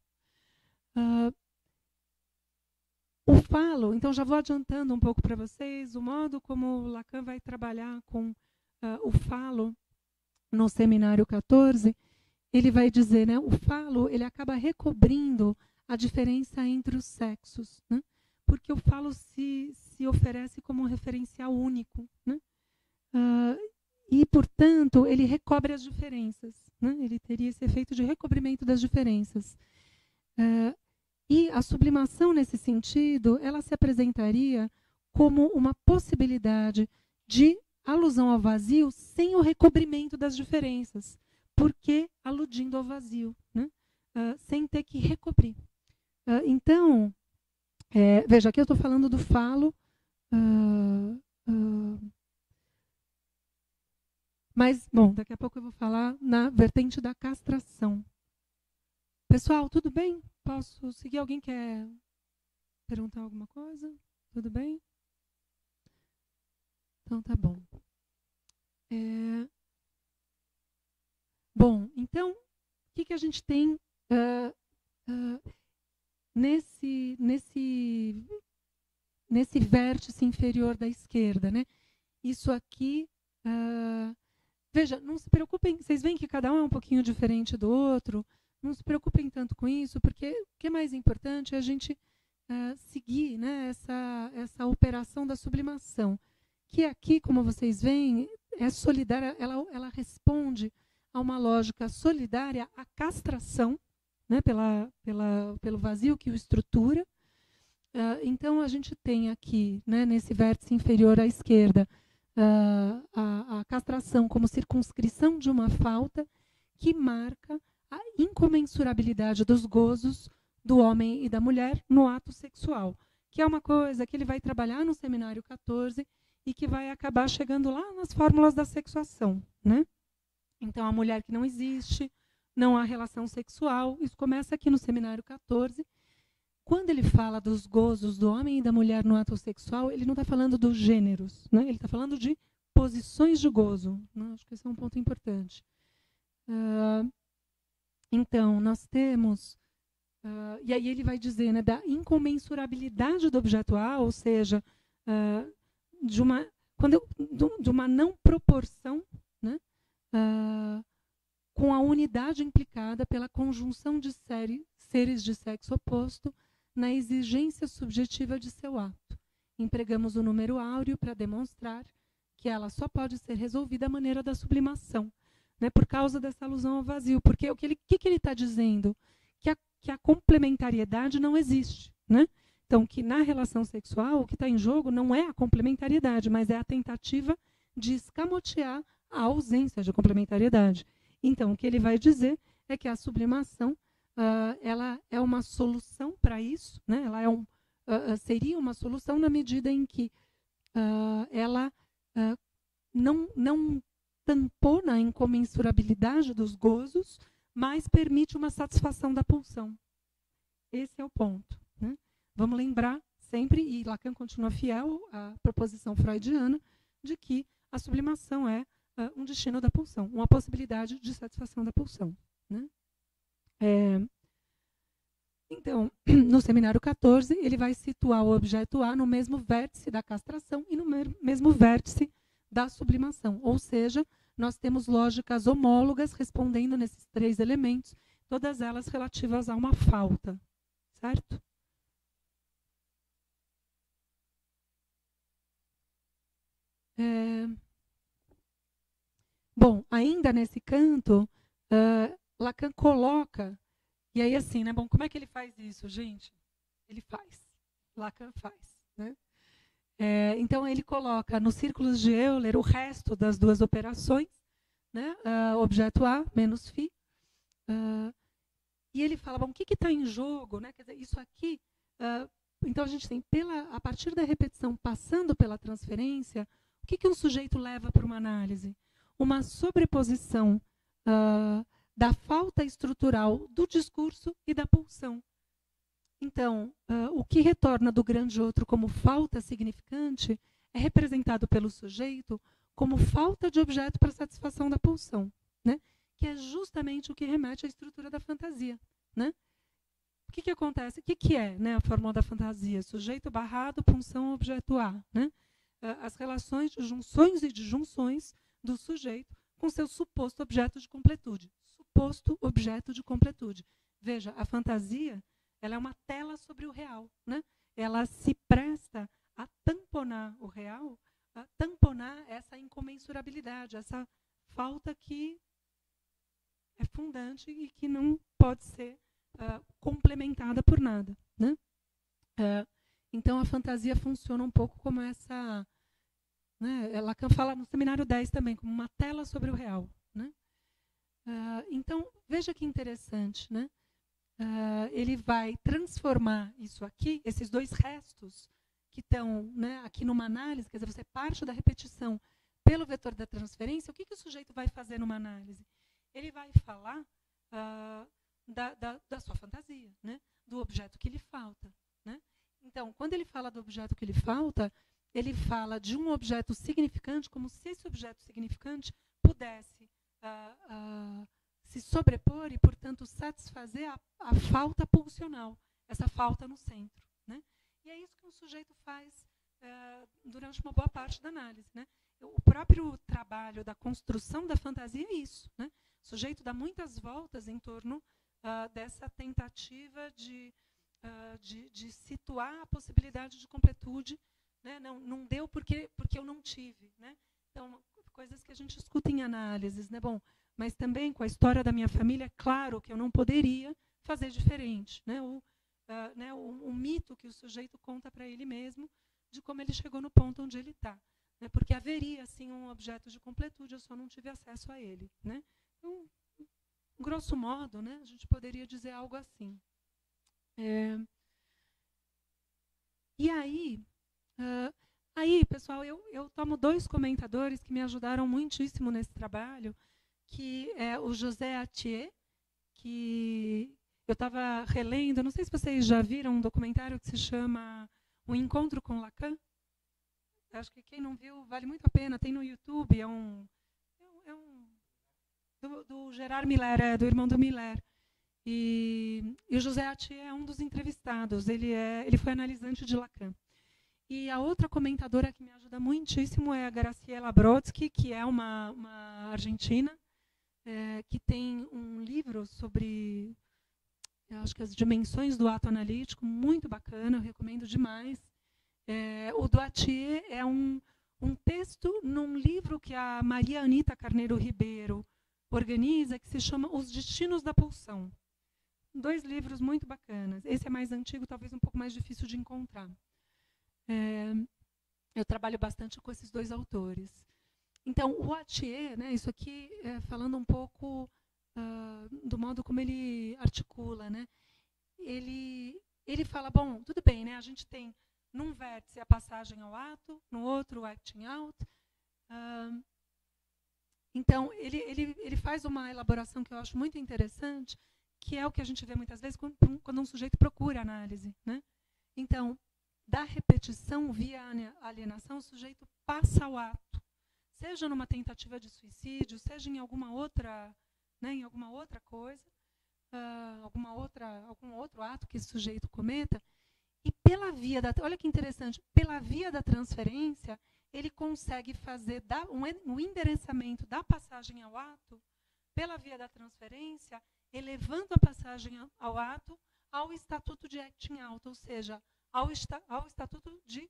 O falo, então já vou adiantando um pouco para vocês, o modo como Lacan vai trabalhar com o falo no seminário 14, ele vai dizer, né, o falo ele acaba recobrindo a diferença entre os sexos, né, porque o falo se oferece como um referencial único, né, e, portanto, ele recobre as diferenças, né, ele teria esse efeito de recobrimento das diferenças. E a sublimação, nesse sentido, ela se apresentaria como uma possibilidade de alusão ao vazio sem o recobrimento das diferenças, porque aludindo ao vazio, né? Sem ter que recobrir. Então, veja, aqui eu estou falando do falo Mas, bom, daqui a pouco eu vou falar na vertente da castração. Pessoal, tudo bem? Posso seguir? Alguém quer perguntar alguma coisa? Tudo bem? Então, tá bom. Bom, então, o que a gente tem nesse vértice inferior da esquerda, né? Isso aqui, veja, não se preocupem, vocês veem que cada um é um pouquinho diferente do outro, não se preocupem tanto com isso, porque o que é mais importante é a gente seguir, né, essa operação da sublimação, que aqui, como vocês veem, é solidária, ela responde a uma lógica solidária à castração, né, pelo vazio que o estrutura. Então, a gente tem aqui, né, nesse vértice inferior à esquerda, a castração como circunscrição de uma falta que marca a incomensurabilidade dos gozos do homem e da mulher no ato sexual, que é uma coisa que ele vai trabalhar no seminário 14 e que vai acabar chegando lá nas fórmulas da sexuação, né? Então, a mulher que não existe, não há relação sexual, isso começa aqui no seminário 14. Quando ele fala dos gozos do homem e da mulher no ato sexual, ele não está falando dos gêneros, né? Ele está falando de posições de gozo, né? Acho que esse é um ponto importante. Então, nós temos, e aí ele vai dizer, né, da incomensurabilidade do objeto A, ou seja, de uma não proporção, né, com a unidade implicada pela conjunção de seres de sexo oposto na exigência subjetiva de seu ato. Empregamos o número áureo para demonstrar que ela só pode ser resolvida à maneira da sublimação, né, por causa dessa alusão ao vazio. Porque o que ele está dizendo? Que a complementariedade não existe, né? Então, que na relação sexual, o que está em jogo não é a complementariedade, mas é a tentativa de escamotear a ausência de complementariedade. Então, o que ele vai dizer é que a sublimação ela é uma solução para isso, né? Ela seria uma solução na medida em que ela não tampona a incomensurabilidade dos gozos, mas permite uma satisfação da pulsão. Esse é o ponto, né? Vamos lembrar sempre, e Lacan continua fiel à proposição freudiana, de que a sublimação é um destino da pulsão, uma possibilidade de satisfação da pulsão, né? Então, no seminário 14, ele vai situar o objeto A no mesmo vértice da castração e no mesmo vértice da sublimação. Ou seja, nós temos lógicas homólogas respondendo nesses três elementos, todas elas relativas a uma falta, certo? Bom, ainda nesse canto, Lacan coloca, e aí assim, né? Bom, como é que ele faz isso, gente? Ele faz, Lacan faz, né? Então, ele coloca nos círculos de Euler o resto das duas operações, né? Objeto A menos φ. E ele fala, bom, o que está em jogo? Né? Quer dizer, isso aqui, então a gente tem, a partir da repetição, passando pela transferência, o que um sujeito leva para uma análise? Uma sobreposição da falta estrutural do discurso e da pulsão. Então, o que retorna do grande outro como falta significante é representado pelo sujeito como falta de objeto para satisfação da pulsão, né? Que é justamente o que remete à estrutura da fantasia, né? O que acontece? O que é, né, a fórmula da fantasia? Sujeito barrado, punção, objeto A, né? As relações de junções e disjunções do sujeito com seu suposto objeto de completude. Suposto objeto de completude. Veja, a fantasia, ela é uma tela sobre o real, né? Ela se presta a tamponar o real, a tamponar essa incomensurabilidade, essa falta que é fundante e que não pode ser complementada por nada, né? Então, a fantasia funciona um pouco como essa, né? Lacan fala no seminário 10 também, como uma tela sobre o real, né? Então, veja que interessante, né? Ele vai transformar isso aqui, esses dois restos que estão, né, aqui numa análise, quer dizer, você parte da repetição pelo vetor da transferência, o que o sujeito vai fazer numa análise? Ele vai falar da sua fantasia, né? Do objeto que lhe falta. Né? Então, quando ele fala do objeto que lhe falta, ele fala de um objeto significante, como se esse objeto significante pudesse se sobrepor e, portanto, satisfazer a falta pulsional, essa falta no centro. Né? E é isso que um sujeito faz durante uma boa parte da análise. Né? O próprio trabalho da construção da fantasia é isso. Né? O sujeito dá muitas voltas em torno dessa tentativa de situar a possibilidade de completude. Né? Não deu porque eu não tive. Né? Então, coisas que a gente escuta em análises. Né? Bom, mas também com a história da minha família, é claro que eu não poderia fazer diferente. Né? O mito que o sujeito conta para ele mesmo de como ele chegou no ponto onde ele está. Né? Porque haveria, sim, um objeto de completude, eu só não tive acesso a ele. Né? Então, grosso modo, né, a gente poderia dizer algo assim. E aí, pessoal, eu tomo 2 comentadores que me ajudaram muitíssimo nesse trabalho, que é o José Atier, que eu estava relendo, não sei se vocês já viram um documentário que se chama O Encontro com Lacan. Acho que quem não viu vale muito a pena, tem no YouTube, do Gerard Miller, do irmão do Miller. E o José Atier é um dos entrevistados, ele foi analisante de Lacan. E a outra comentadora que me ajuda muitíssimo é a Graciela Brodsky, que é uma argentina, que tem um livro sobre, acho que as dimensões do ato analítico, muito bacana, eu recomendo demais. O do Atier é um texto num livro que a Maria Anita Carneiro Ribeiro organiza, que se chama Os Destinos da Pulsão. 2 livros muito bacanas. Esse é mais antigo, talvez um pouco mais difícil de encontrar. Eu trabalho bastante com esses 2 autores. Então, o Atier, né, isso aqui falando um pouco do modo como ele articula, né, ele fala, bom, tudo bem, né, a gente tem num vértice a passagem ao ato, no outro o acting out. Então, ele faz uma elaboração que eu acho muito interessante, que é o que a gente vê muitas vezes quando um sujeito procura análise. Né? Então, da repetição via alienação, o sujeito passa ao ato. Seja numa tentativa de suicídio, seja em alguma outra, né, em alguma outra coisa, algum outro ato que esse sujeito cometa, e pela via olha que interessante, pela via da transferência, ele consegue fazer um endereçamento da passagem ao ato, pela via da transferência, elevando a passagem ao ato ao estatuto de acting out, ou seja, ao estatuto de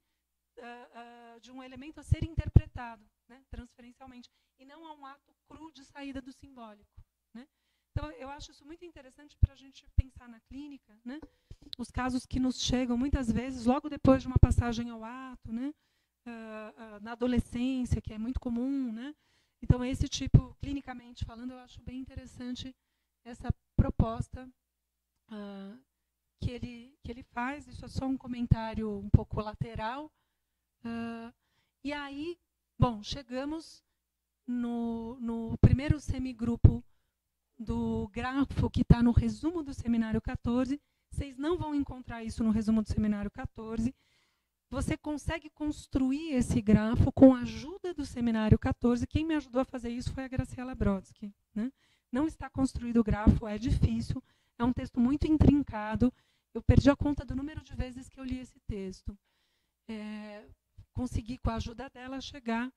um elemento a ser interpretado, né, transferencialmente, e não a um ato cru de saída do simbólico. Né? Então, eu acho isso muito interessante para a gente pensar na clínica, né? Os casos que nos chegam, muitas vezes, logo depois de uma passagem ao ato, né? Na adolescência, que é muito comum. Né? Então, esse tipo, clinicamente falando, eu acho bem interessante essa proposta que ele faz. Isso é só um comentário um pouco lateral. E aí, bom, chegamos no primeiro semigrupo do grafo que está no resumo do seminário 14. Vocês não vão encontrar isso no resumo do seminário 14. Você consegue construir esse grafo com a ajuda do seminário 14. Quem me ajudou a fazer isso foi a Graciela Brodsky. Né? Não está construído o grafo, é difícil, é um texto muito intrincado. Eu perdi a conta do número de vezes que eu li esse texto. Consegui, com a ajuda dela, chegar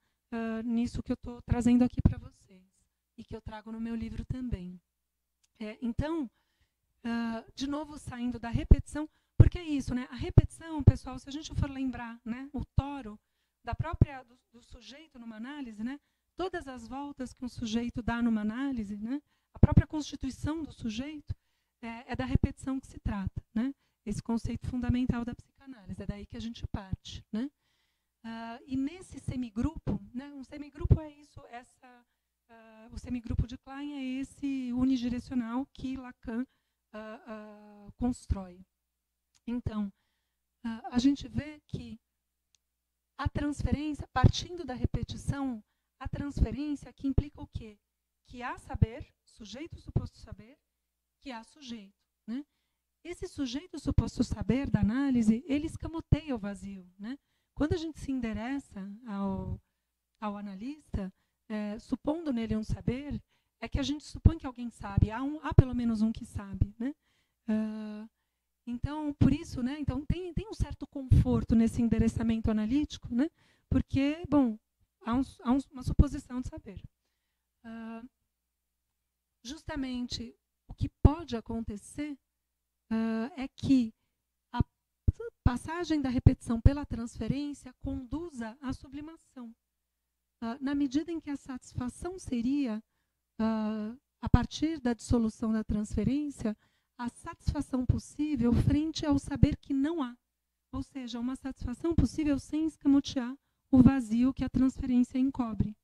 nisso que eu estou trazendo aqui para vocês. E que eu trago no meu livro também. Então, de novo, saindo da repetição, porque é isso, né? A repetição, pessoal, se a gente for lembrar, né, o toro do sujeito numa análise, né, todas as voltas que um sujeito dá numa análise, né, a própria constituição do sujeito é da repetição que se trata. Né? Esse conceito fundamental da psicanálise, é daí que a gente parte. Né? E nesse semigrupo, né, um semigrupo é isso, o semigrupo de Klein é esse unidirecional que Lacan constrói. Então, a gente vê que a transferência, partindo da repetição, a transferência que implica o quê? Que há saber, sujeito suposto saber, que há sujeito, né? Esse sujeito suposto saber da análise, ele escamoteia o vazio, né? Quando a gente se endereça ao analista, supondo nele um saber, é que a gente supõe que alguém sabe, há pelo menos um que sabe, né? Então, por isso, né, então tem um certo conforto nesse endereçamento analítico, né? Porque, bom, há uma suposição de saber. Justamente, o que pode acontecer é que a passagem da repetição pela transferência conduza à sublimação. Na medida em que a satisfação seria, a partir da dissolução da transferência, a satisfação possível frente ao saber que não há. Ou seja, uma satisfação possível sem escamotear o vazio que a transferência encobre.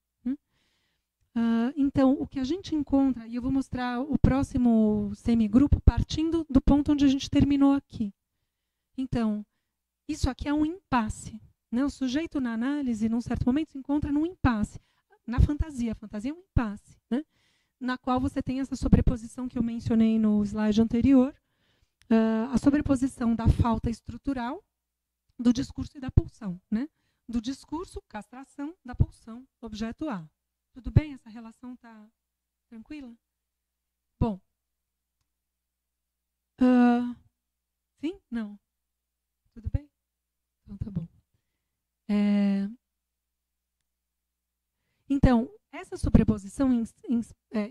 Então, o que a gente encontra, e eu vou mostrar o próximo semigrupo partindo do ponto onde a gente terminou aqui. Então, isso aqui é um impasse, né? O sujeito na análise, num certo momento, se encontra num impasse. Na fantasia, a fantasia é um impasse, né? Na qual você tem essa sobreposição que eu mencionei no slide anterior, a sobreposição da falta estrutural, do discurso e da pulsão, né? Do discurso, castração, da pulsão, objeto A. Tudo bem? Essa relação está tranquila? Bom. Sim? Não? Tudo bem? Então, tá bom. Então, essa sobreposição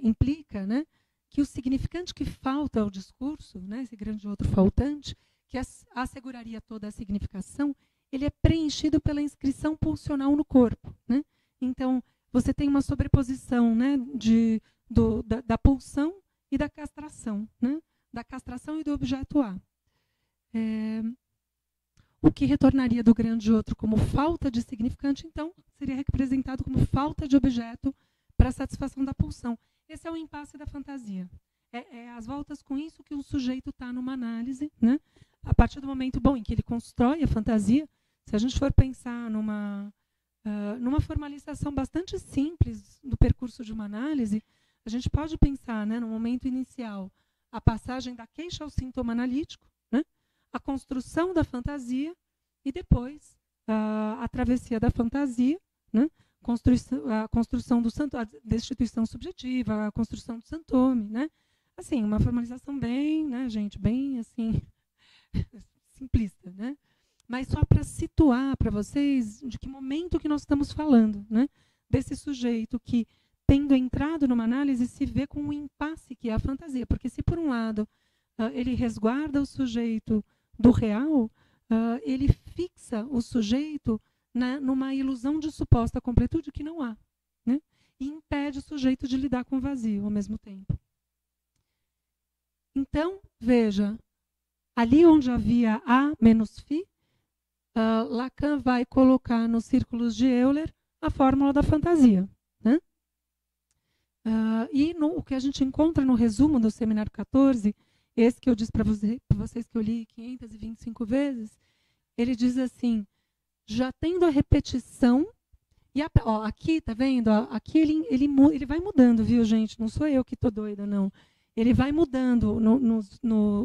implica, né, que o significante que falta ao discurso, né, esse grande outro faltante, que asseguraria toda a significação, ele é preenchido pela inscrição pulsional no corpo, né? Então, você tem uma sobreposição, né, da pulsão e da castração, né? Da castração e do objeto A. O que retornaria do grande outro como falta de significante, então, seria representado como falta de objeto para a satisfação da pulsão. Esse é o impasse da fantasia. É às voltas com isso que o sujeito está numa análise, né? A partir do momento em que ele constrói a fantasia, se a gente for pensar numa formalização bastante simples do percurso de uma análise, a gente pode pensar, né, no momento inicial, a passagem da queixa ao sintoma analítico, né, a construção da fantasia e depois a travessia da fantasia, né, a construção a destituição subjetiva, a construção do santome, né? Assim, uma formalização bem, né, gente, bem assim simplista, né? Mas só para situar para vocês de que momento que nós estamos falando, né? Desse sujeito que, tendo entrado numa análise, se vê com um impasse que é a fantasia. Porque se, por um lado, ele resguarda o sujeito do real, ele fixa o sujeito numa ilusão de suposta completude que não há, né? E impede o sujeito de lidar com o vazio ao mesmo tempo. Então, veja, ali onde havia A menos φ, Lacan vai colocar nos círculos de Euler a fórmula da fantasia, né? E o que a gente encontra no resumo do seminário 14, esse que eu disse para vocês que eu li 525 vezes, ele diz assim, já tendo a repetição, e aqui, tá vendo? Aqui ele vai mudando, viu, gente? Não sou eu que estou doida, não. Ele vai mudando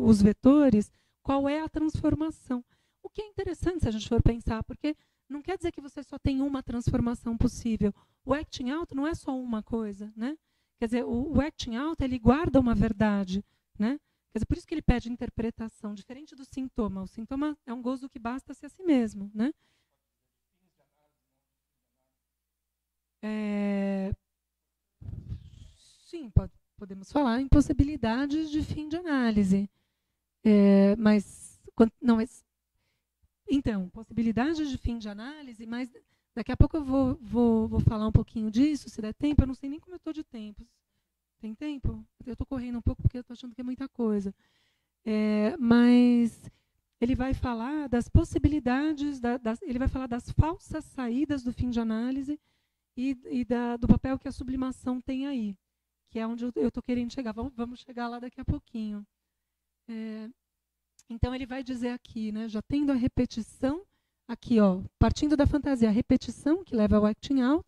os vetores qual é a transformação. O que é interessante se a gente for pensar, porque não quer dizer que você só tem uma transformação possível. O acting out não é só uma coisa, né? Quer dizer, o acting out, ele guarda uma verdade, né? Quer dizer, por isso que ele pede interpretação, diferente do sintoma. O sintoma é um gozo que basta-se a si mesmo, né? Sim, podemos falar em possibilidades de fim de análise. Então, possibilidades de fim de análise, mas daqui a pouco eu vou falar um pouquinho disso, se der tempo. Eu não sei nem como eu estou de tempo. Tem tempo? Eu estou correndo um pouco porque eu estou achando que é muita coisa. Mas ele vai falar das possibilidades, ele vai falar das falsas saídas do fim de análise e do papel que a sublimação tem aí, que é onde eu estou querendo chegar. Vamos chegar lá daqui a pouquinho. Então, ele vai dizer aqui, né, já tendo a repetição, aqui, partindo da fantasia, a repetição que leva ao acting out,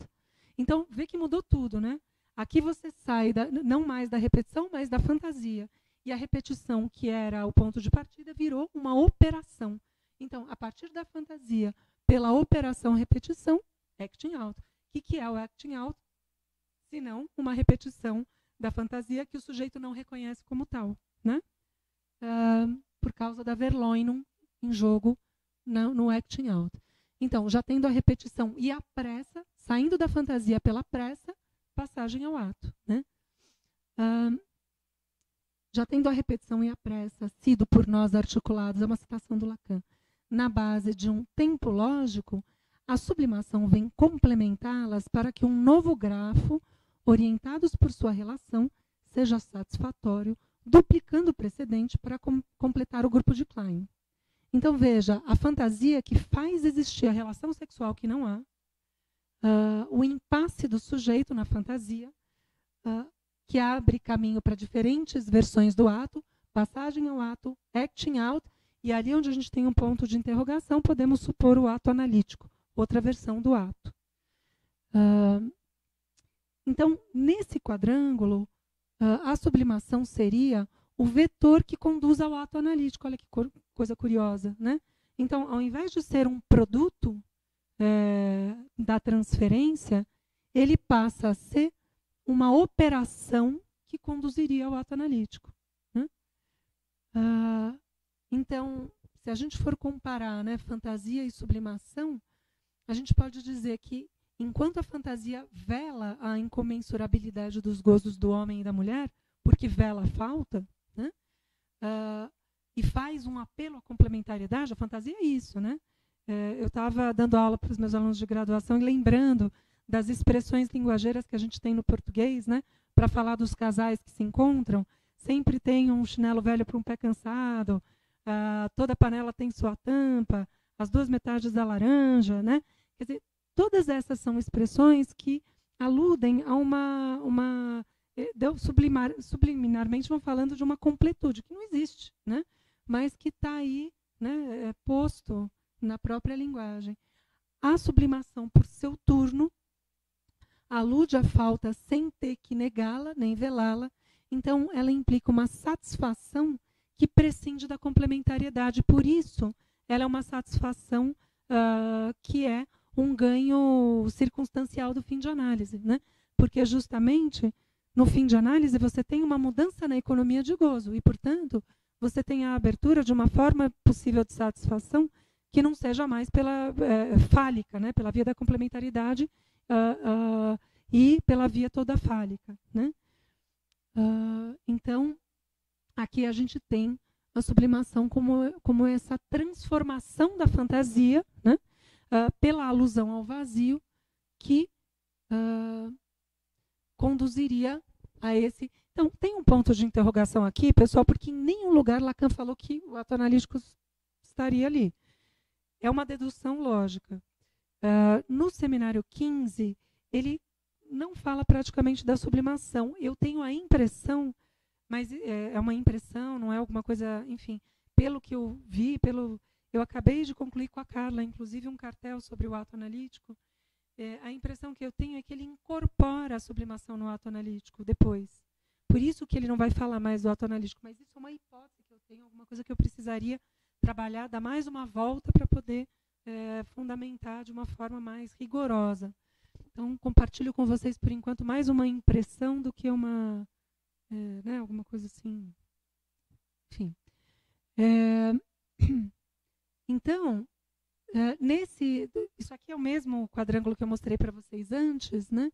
Então, vê que mudou tudo, né? Aqui você sai não mais da repetição, mas da fantasia. E a repetição, que era o ponto de partida, virou uma operação. Então, a partir da fantasia, pela operação repetição, acting out. O que é o acting out? Se não uma repetição da fantasia que o sujeito não reconhece como tal, né? Por causa da verloinum em jogo no acting out. Então, já tendo a repetição e a pressa, saindo da fantasia pela pressa, passagem ao ato, né? Já tendo a repetição e a pressa sido por nós articulados, é uma citação do Lacan, na base de um tempo lógico, a sublimação vem complementá-las para que um novo grafo, orientados por sua relação, seja satisfatório, duplicando o precedente para completar o grupo de Klein. Então, veja, a fantasia que faz existir a relação sexual que não há, o impasse do sujeito na fantasia, que abre caminho para diferentes versões do ato, passagem ao ato, acting out, e ali onde a gente tem um ponto de interrogação, podemos supor o ato analítico, outra versão do ato. Então, nesse quadrângulo, a sublimação seria o vetor que conduz ao ato analítico. Olha que coisa curiosa, né? Então, ao invés de ser um produto da transferência, ele passa a ser uma operação que conduziria ao ato analítico, né? Então, se a gente for comparar, né, fantasia e sublimação, a gente pode dizer que, enquanto a fantasia vela a incomensurabilidade dos gozos do homem e da mulher, porque vela a falta, né, e faz um apelo à complementariedade, a fantasia é isso, né? Eu estava dando aula para os meus alunos de graduação e lembrando das expressões linguageiras que a gente tem no português, né, para falar dos casais que se encontram. Sempre tem um chinelo velho para um pé cansado, toda panela tem sua tampa, as duas metades da laranja, né? Quer dizer, todas essas são expressões que aludem a subliminarmente vão falando de uma completude que não existe, né? Mas que está aí, né, posto na própria linguagem. A sublimação, por seu turno, alude à falta sem ter que negá-la, nem velá-la. Então, ela implica uma satisfação que prescinde da complementariedade. Por isso, ela é uma satisfação que é um ganho circunstancial do fim de análise, né? Porque, justamente, no fim de análise, você tem uma mudança na economia de gozo e, portanto, você tem a abertura de uma forma possível de satisfação que não seja mais pela fálica, né? Pela via da complementariedade e pela via toda fálica, né? Então, aqui a gente tem a sublimação como essa transformação da fantasia, né? Pela alusão ao vazio, que conduziria a esse... Então, tem um ponto de interrogação aqui, pessoal, porque em nenhum lugar Lacan falou que o ato analítico estaria ali. É uma dedução lógica. No seminário 15, ele não fala praticamente da sublimação. Eu tenho a impressão, mas é uma impressão, não é alguma coisa, enfim, pelo que eu vi, eu acabei de concluir com a Carla, inclusive, um cartel sobre o ato analítico. A impressão que eu tenho é que ele incorpora a sublimação no ato analítico depois. Por isso que ele não vai falar mais do ato analítico, mas isso é uma hipótese que eu tenho, alguma coisa que eu precisaria trabalhar, dar mais uma volta para poder fundamentar de uma forma mais rigorosa. Então, compartilho com vocês, por enquanto, mais uma impressão do que uma... né, alguma coisa assim. Enfim. Então, isso aqui é o mesmo quadrângulo que eu mostrei para vocês antes, né?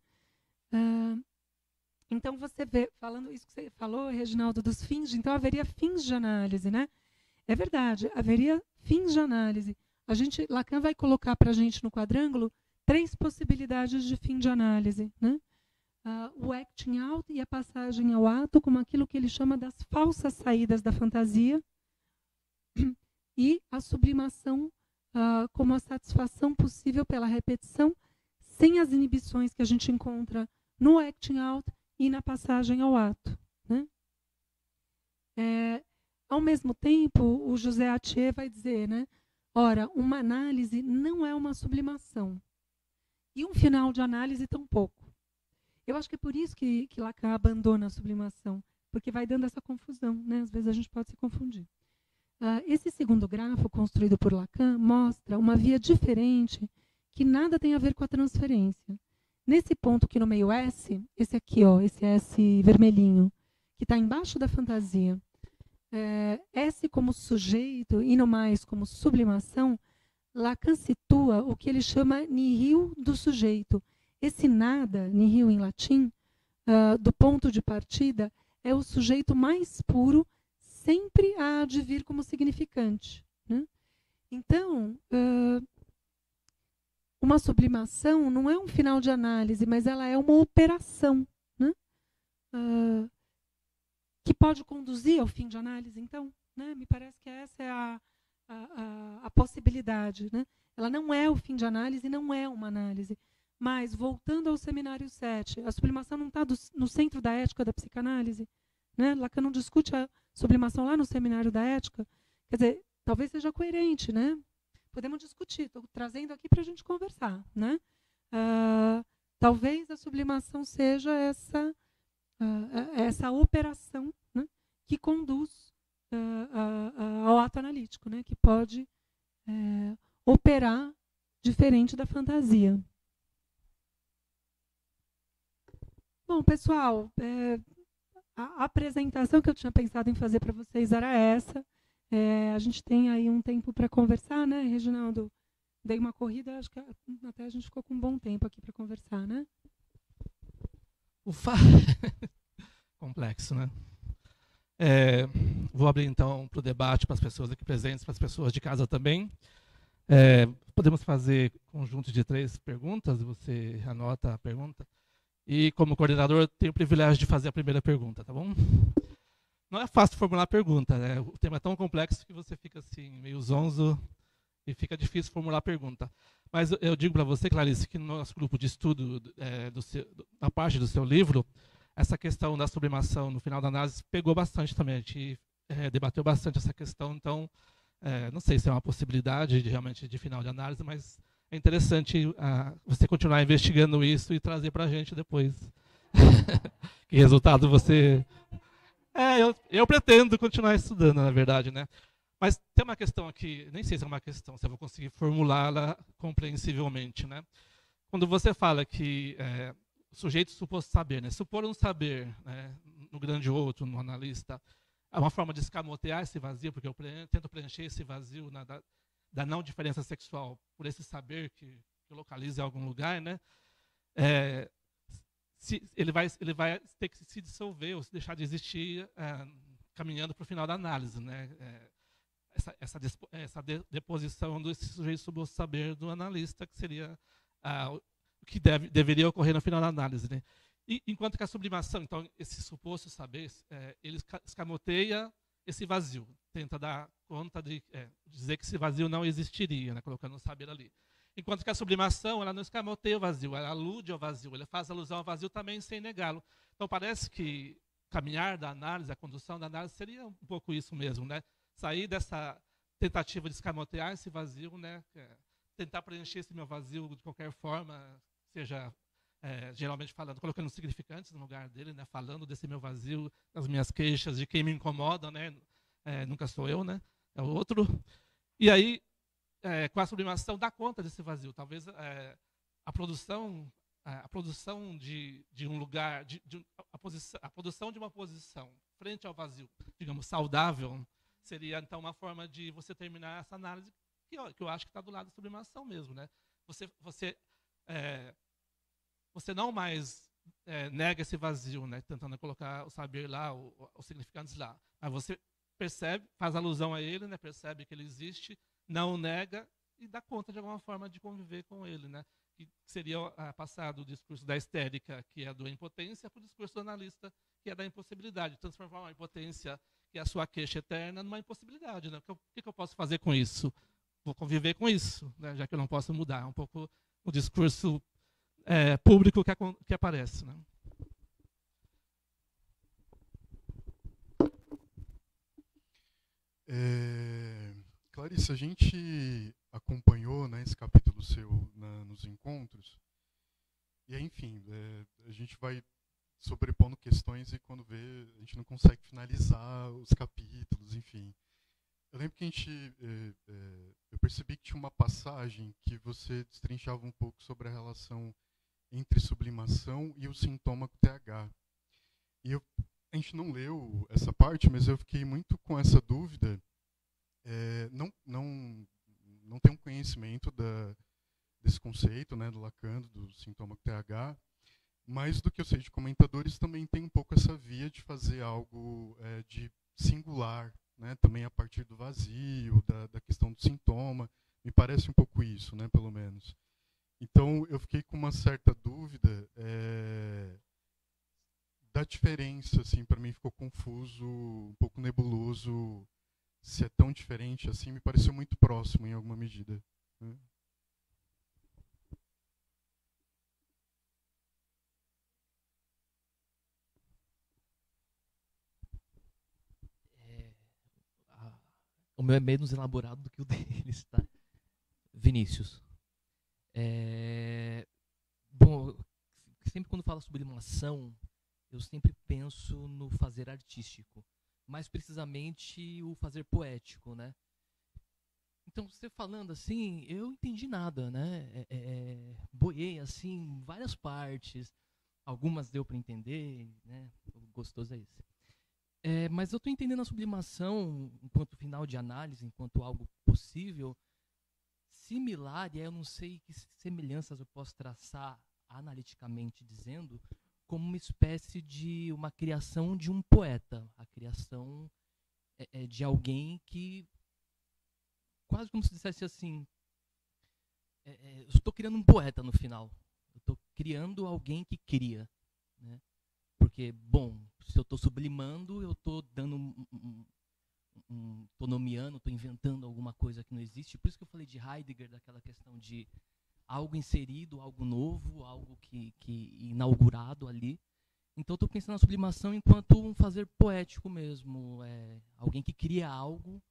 Então, você vê, falando isso que você falou, Reginaldo, dos fins, então haveria fins de análise, né? É verdade, haveria fins de análise. Lacan vai colocar para a gente no quadrângulo 3 possibilidades de fim de análise, né? O acting out e a passagem ao ato como aquilo que ele chama das falsas saídas da fantasia e a sublimação como a satisfação possível pela repetição sem as inibições que a gente encontra no acting out e na passagem ao ato, né? Ao mesmo tempo, o José Atier vai dizer, né? Ora, uma análise não é uma sublimação. e um final de análise tão pouco. Eu acho que é por isso que Lacan abandona a sublimação, porque vai dando essa confusão, né? Às vezes a gente pode se confundir. Esse segundo grafo, construído por Lacan, mostra uma via diferente que nada tem a ver com a transferência. Nesse ponto aqui no meio S, esse aqui, ó, esse S vermelhinho, que está embaixo da fantasia, S como sujeito e no mais como sublimação, Lacan situa o que ele chama nihil do sujeito. Esse nada, nihil em latim, do ponto de partida, é o sujeito mais puro, sempre há de vir como significante, né? Então, uma sublimação não é um final de análise, mas ela é uma operação, né? Que pode conduzir ao fim de análise, então, né? Me parece que essa é a possibilidade, né? Ela não é o fim de análise, não é uma análise. Mas, voltando ao seminário 7, a sublimação não está no centro da ética da psicanálise, né? Lacan não discute a sublimação lá no seminário da ética. Quer dizer, talvez seja coerente, né? Podemos discutir, estou trazendo aqui para a gente conversar, né? Talvez a sublimação seja essa operação, né, que conduz ao ato analítico, né, que pode operar diferente da fantasia. Bom, pessoal, a apresentação que eu tinha pensado em fazer para vocês era essa. A gente tem aí um tempo para conversar, né, Reginaldo? Dei uma corrida, acho que até a gente ficou com um bom tempo aqui para conversar, né? Ufa! Complexo, né? Vou abrir, então, para o debate, para as pessoas aqui presentes, para as pessoas de casa também. Podemos fazer conjunto de 3 perguntas, você anota a pergunta. E, como coordenador, tenho o privilégio de fazer a primeira pergunta, tá bom? Não é fácil formular a pergunta, né? O tema é tão complexo que você fica assim, meio zonzo e fica difícil formular a pergunta. Mas eu digo para você, Clarice, que no nosso grupo de estudo, na parte do seu livro, essa questão da sublimação no final da análise pegou bastante também. A gente debateu bastante essa questão, então, não sei se é uma possibilidade realmente de final de análise, mas é interessante você continuar investigando isso e trazer para a gente depois. Que resultado você... eu pretendo continuar estudando, na verdade, né? Mas tem uma questão aqui, nem sei se é uma questão, se eu vou conseguir formulá-la compreensivelmente, né? Quando você fala que o sujeito suposto saber, né? Supor um saber, né, no grande outro, no analista, é uma forma de escamotear esse vazio, porque eu tento preencher esse vazio da não diferença sexual por esse saber que localiza em algum lugar, né? Ele vai ter que se dissolver ou se deixar de existir caminhando para o final da análise, né? Essa deposição desse sujeito suposto saber do analista, que seria o que deveria ocorrer no final da análise, né? E, enquanto que a sublimação, então, esse suposto saber, ele escamoteia esse vazio, tenta dar conta de dizer que esse vazio não existiria, né? Colocando o saber ali. Enquanto que a sublimação, ela não escamoteia o vazio, ela alude ao vazio, ela faz alusão ao vazio também sem negá-lo. Então, parece que caminhar da análise, a condução da análise, seria um pouco isso mesmo, né? Sair dessa tentativa de escamotear esse vazio, né? Tentar preencher esse meu vazio de qualquer forma, seja geralmente falando, colocando significantes no lugar dele, né? Falando desse meu vazio, das minhas queixas, de quem me incomoda, né? Nunca sou eu, né? É o outro. E aí, com a sublimação, dá conta desse vazio. Talvez a produção de um lugar, a produção de uma posição frente ao vazio, digamos, saudável, seria, então, uma forma de você terminar essa análise que eu acho que está do lado da sublimação mesmo, né? Você não mais nega esse vazio, né? Tentando colocar o saber lá, os significantes lá. Mas você percebe, faz alusão a ele, né? Percebe que ele existe, não o nega e dá conta de alguma forma de conviver com ele, né? Que seria passar do discurso da histérica, que é da impotência, para o discurso do analista, que é da impossibilidade. Transformar uma impotência, que é a sua queixa eterna, numa impossibilidade, né? O que eu posso fazer com isso? Vou conviver com isso, né? Já que eu não posso mudar. É um pouco o discurso público que aparece, né? Clarice, a gente acompanhou, né, esse capítulo seu nos encontros, E aí, enfim, a gente vai sobrepondo questões e quando vê, a gente não consegue finalizar os capítulos, enfim. Eu lembro que eu percebi que tinha uma passagem que você destrinchava um pouco sobre a relação entre sublimação e o sintoma com TH. E a gente não leu essa parte, mas eu fiquei muito com essa dúvida. Não tenho conhecimento desse conceito, né, do Lacan, do sintoma com TH, mas do que eu sei de comentadores também tem um pouco essa via de fazer algo de singular, né, também a partir do vazio, da questão do sintoma. Me parece um pouco isso, né, pelo menos. Então, eu fiquei com uma certa dúvida da diferença, assim, para mim ficou confuso, um pouco nebuloso, se é tão diferente assim, me pareceu muito próximo em alguma medida, né? O meu é menos elaborado do que o deles, tá? Vinícius. Bom, sempre quando falo sobre sublimação, eu sempre penso no fazer artístico. Mais precisamente o fazer poético, né? Então, você falando assim, eu não entendi nada, né? Boiei, assim, várias partes. Algumas deu para entender, né? O gostoso é esse. Mas eu estou entendendo a sublimação enquanto final de análise, enquanto algo possível, similar, e aí eu não sei que semelhanças eu posso traçar analiticamente dizendo, como uma espécie de uma criação de um poeta, a criação de alguém que, quase como se dissesse assim, eu estou criando um poeta no final, eu estou criando alguém que cria, né? Porque, bom, se eu estou sublimando, eu estou dando estou nomeando, estou inventando alguma coisa que não existe. Por isso que eu falei de Heidegger, daquela questão de algo inserido, algo novo, algo que inaugurado ali. Então, estou pensando na sublimação enquanto um fazer poético mesmo. Alguém que cria algo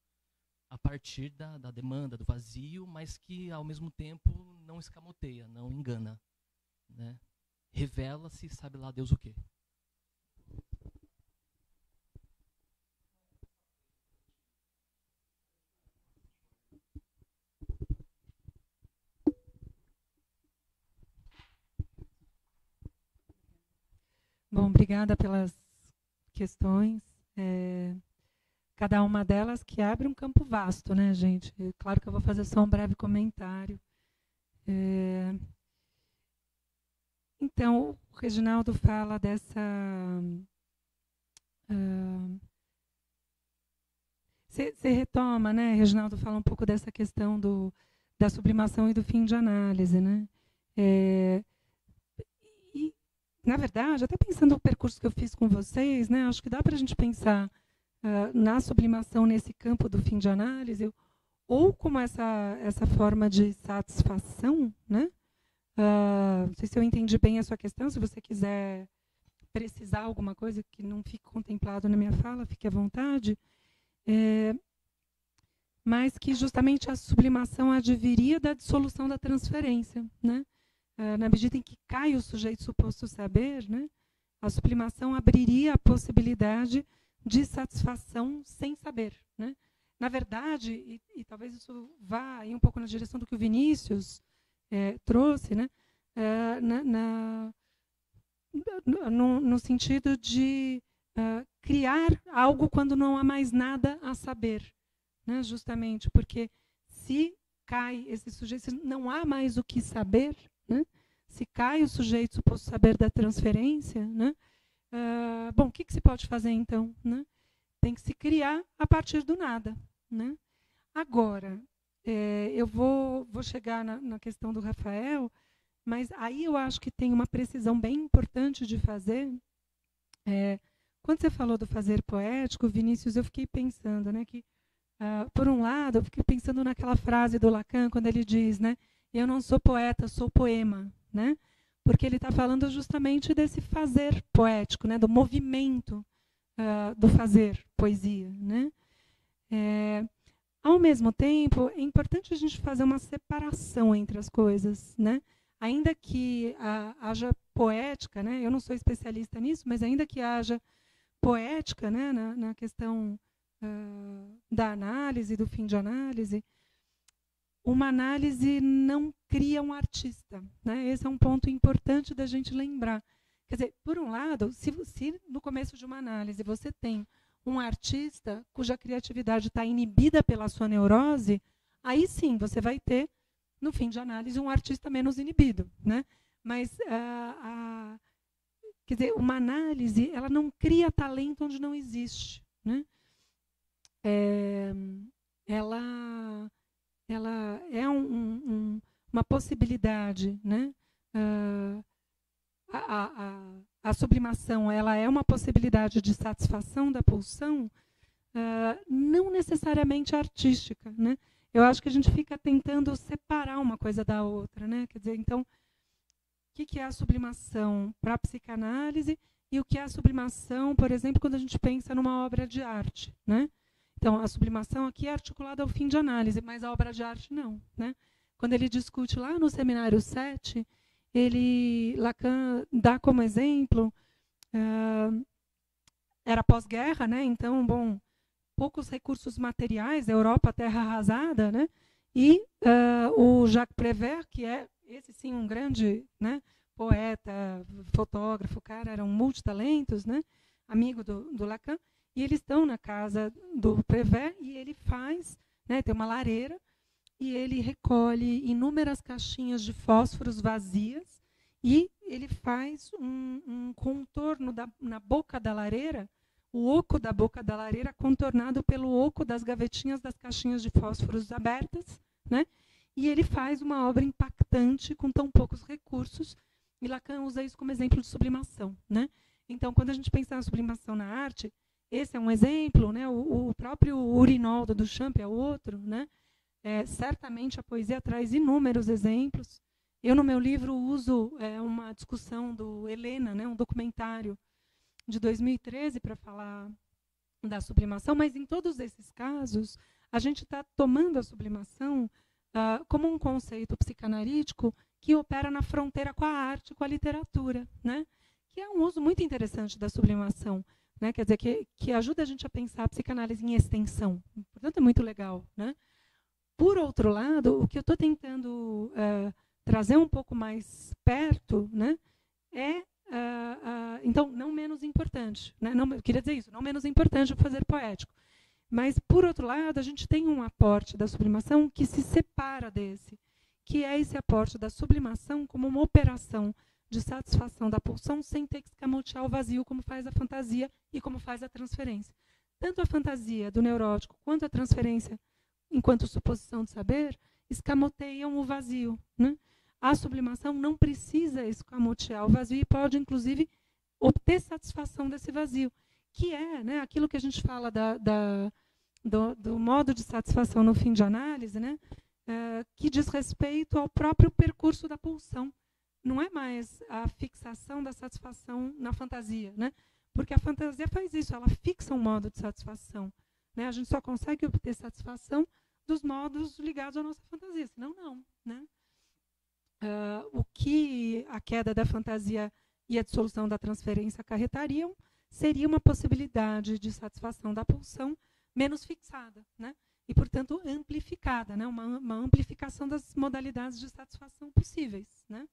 a partir da demanda, do vazio, mas que, ao mesmo tempo, não escamoteia, não engana, né? Revela-se, sabe lá Deus o quê. Bom, obrigada pelas questões. Cada uma delas que abre um campo vasto, né, gente? Claro que eu vou fazer só um breve comentário. Então, o Reginaldo fala dessa... Você retoma, né, Reginaldo fala um pouco dessa questão da sublimação e do fim de análise, né? E, na verdade, até pensando no percurso que eu fiz com vocês, né, acho que dá para a gente pensar na sublimação nesse campo do fim de análise, ou como essa forma de satisfação, né? Não sei se eu entendi bem a sua questão, se você quiser precisar alguma coisa que não fique contemplado na minha fala, fique à vontade. Mas que justamente a sublimação adviria da dissolução da transferência, né? Na medida em que cai o sujeito suposto saber, né, a sublimação abriria a possibilidade de satisfação sem saber, né? Na verdade, e talvez isso vá aí um pouco na direção do que o Vinícius trouxe, né, no sentido de criar algo quando não há mais nada a saber, né? Justamente porque se cai esse sujeito, se não há mais o que saber, né? Se cai o sujeito suposto saber da transferência, né? Bom, o que se pode fazer então, né? Tem que se criar a partir do nada, né? Agora, eu vou chegar na questão do Rafael, mas aí eu acho que tem uma precisão bem importante de fazer. Quando você falou do fazer poético, Vinícius, eu fiquei pensando, né, que, por um lado, eu fiquei pensando naquela frase do Lacan, quando ele diz, né, eu não sou poeta, sou poema, né? Porque ele está falando justamente desse fazer poético, né, do movimento do fazer poesia, né? Ao mesmo tempo, é importante a gente fazer uma separação entre as coisas, né? ainda que haja poética, né? Eu não sou especialista nisso, mas ainda que haja poética, né, na questão da análise, do fim de análise, uma análise não cria um artista, né? Esse é um ponto importante da gente lembrar. Quer dizer, por um lado, se no começo de uma análise você tem um artista cuja criatividade está inibida pela sua neurose, aí sim você vai ter, no fim de análise, um artista menos inibido, né? Mas quer dizer, uma análise, ela não cria talento onde não existe, né? Ela é uma possibilidade, né? A sublimação, ela é uma possibilidade de satisfação da pulsão, não necessariamente artística, né? Eu acho que a gente fica tentando separar uma coisa da outra, né? Quer dizer, então, o que é a sublimação para a psicanálise e o que é a sublimação, por exemplo, quando a gente pensa numa obra de arte, né? Então, a sublimação aqui é articulada ao fim de análise, mas a obra de arte não, né? Quando ele discute lá no seminário 7, Lacan dá como exemplo, era pós-guerra, né? Então, bom, poucos recursos materiais, Europa, terra arrasada, né? E o Jacques Prévert, que é, esse sim, um grande, né, poeta, fotógrafo, cara, eram multitalentos, né? Amigo do Lacan, e eles estão na casa do Prévert e ele faz, né, tem uma lareira, e ele recolhe inúmeras caixinhas de fósforos vazias e ele faz um contorno na boca da lareira, o oco da boca da lareira contornado pelo oco das gavetinhas das caixinhas de fósforos abertas, né? E ele faz uma obra impactante com tão poucos recursos, e Lacan usa isso como exemplo de sublimação, né? Então, quando a gente pensa na sublimação na arte, esse é um exemplo, né? O próprio Urinol do Duchamp é outro, né? Certamente a poesia traz inúmeros exemplos. Eu, no meu livro, uso uma discussão do Helena, né? Um documentário de 2013 para falar da sublimação, mas em todos esses casos, a gente está tomando a sublimação como um conceito psicanalítico que opera na fronteira com a arte, com a literatura, né? Que é um uso muito interessante da sublimação, né? Quer dizer, que ajuda a gente a pensar a psicanálise em extensão. Portanto, é muito legal, né? Por outro lado, o que eu estou tentando trazer um pouco mais perto, né, então, não menos importante, né? Não, eu queria dizer isso, não menos importante o fazer poético. Mas, por outro lado, a gente tem um aporte da sublimação que se separa desse, que é esse aporte da sublimação como uma operação de satisfação da pulsão sem ter que escamotear o vazio, como faz a fantasia e como faz a transferência. Tanto a fantasia do neurótico quanto a transferência, enquanto suposição de saber, escamoteiam o vazio, né? A sublimação não precisa escamotear o vazio e pode, inclusive, obter satisfação desse vazio, que é, né, aquilo que a gente fala do modo de satisfação no fim de análise, né, que diz respeito ao próprio percurso da pulsão. Não é mais a fixação da satisfação na fantasia, né? Porque a fantasia faz isso, ela fixa um modo de satisfação, né? A gente só consegue obter satisfação dos modos ligados à nossa fantasia, senão não, né? O que a queda da fantasia e a dissolução da transferência acarretariam seria uma possibilidade de satisfação da pulsão menos fixada, né? E, portanto, amplificada, né? Uma amplificação das modalidades de satisfação possíveis, né?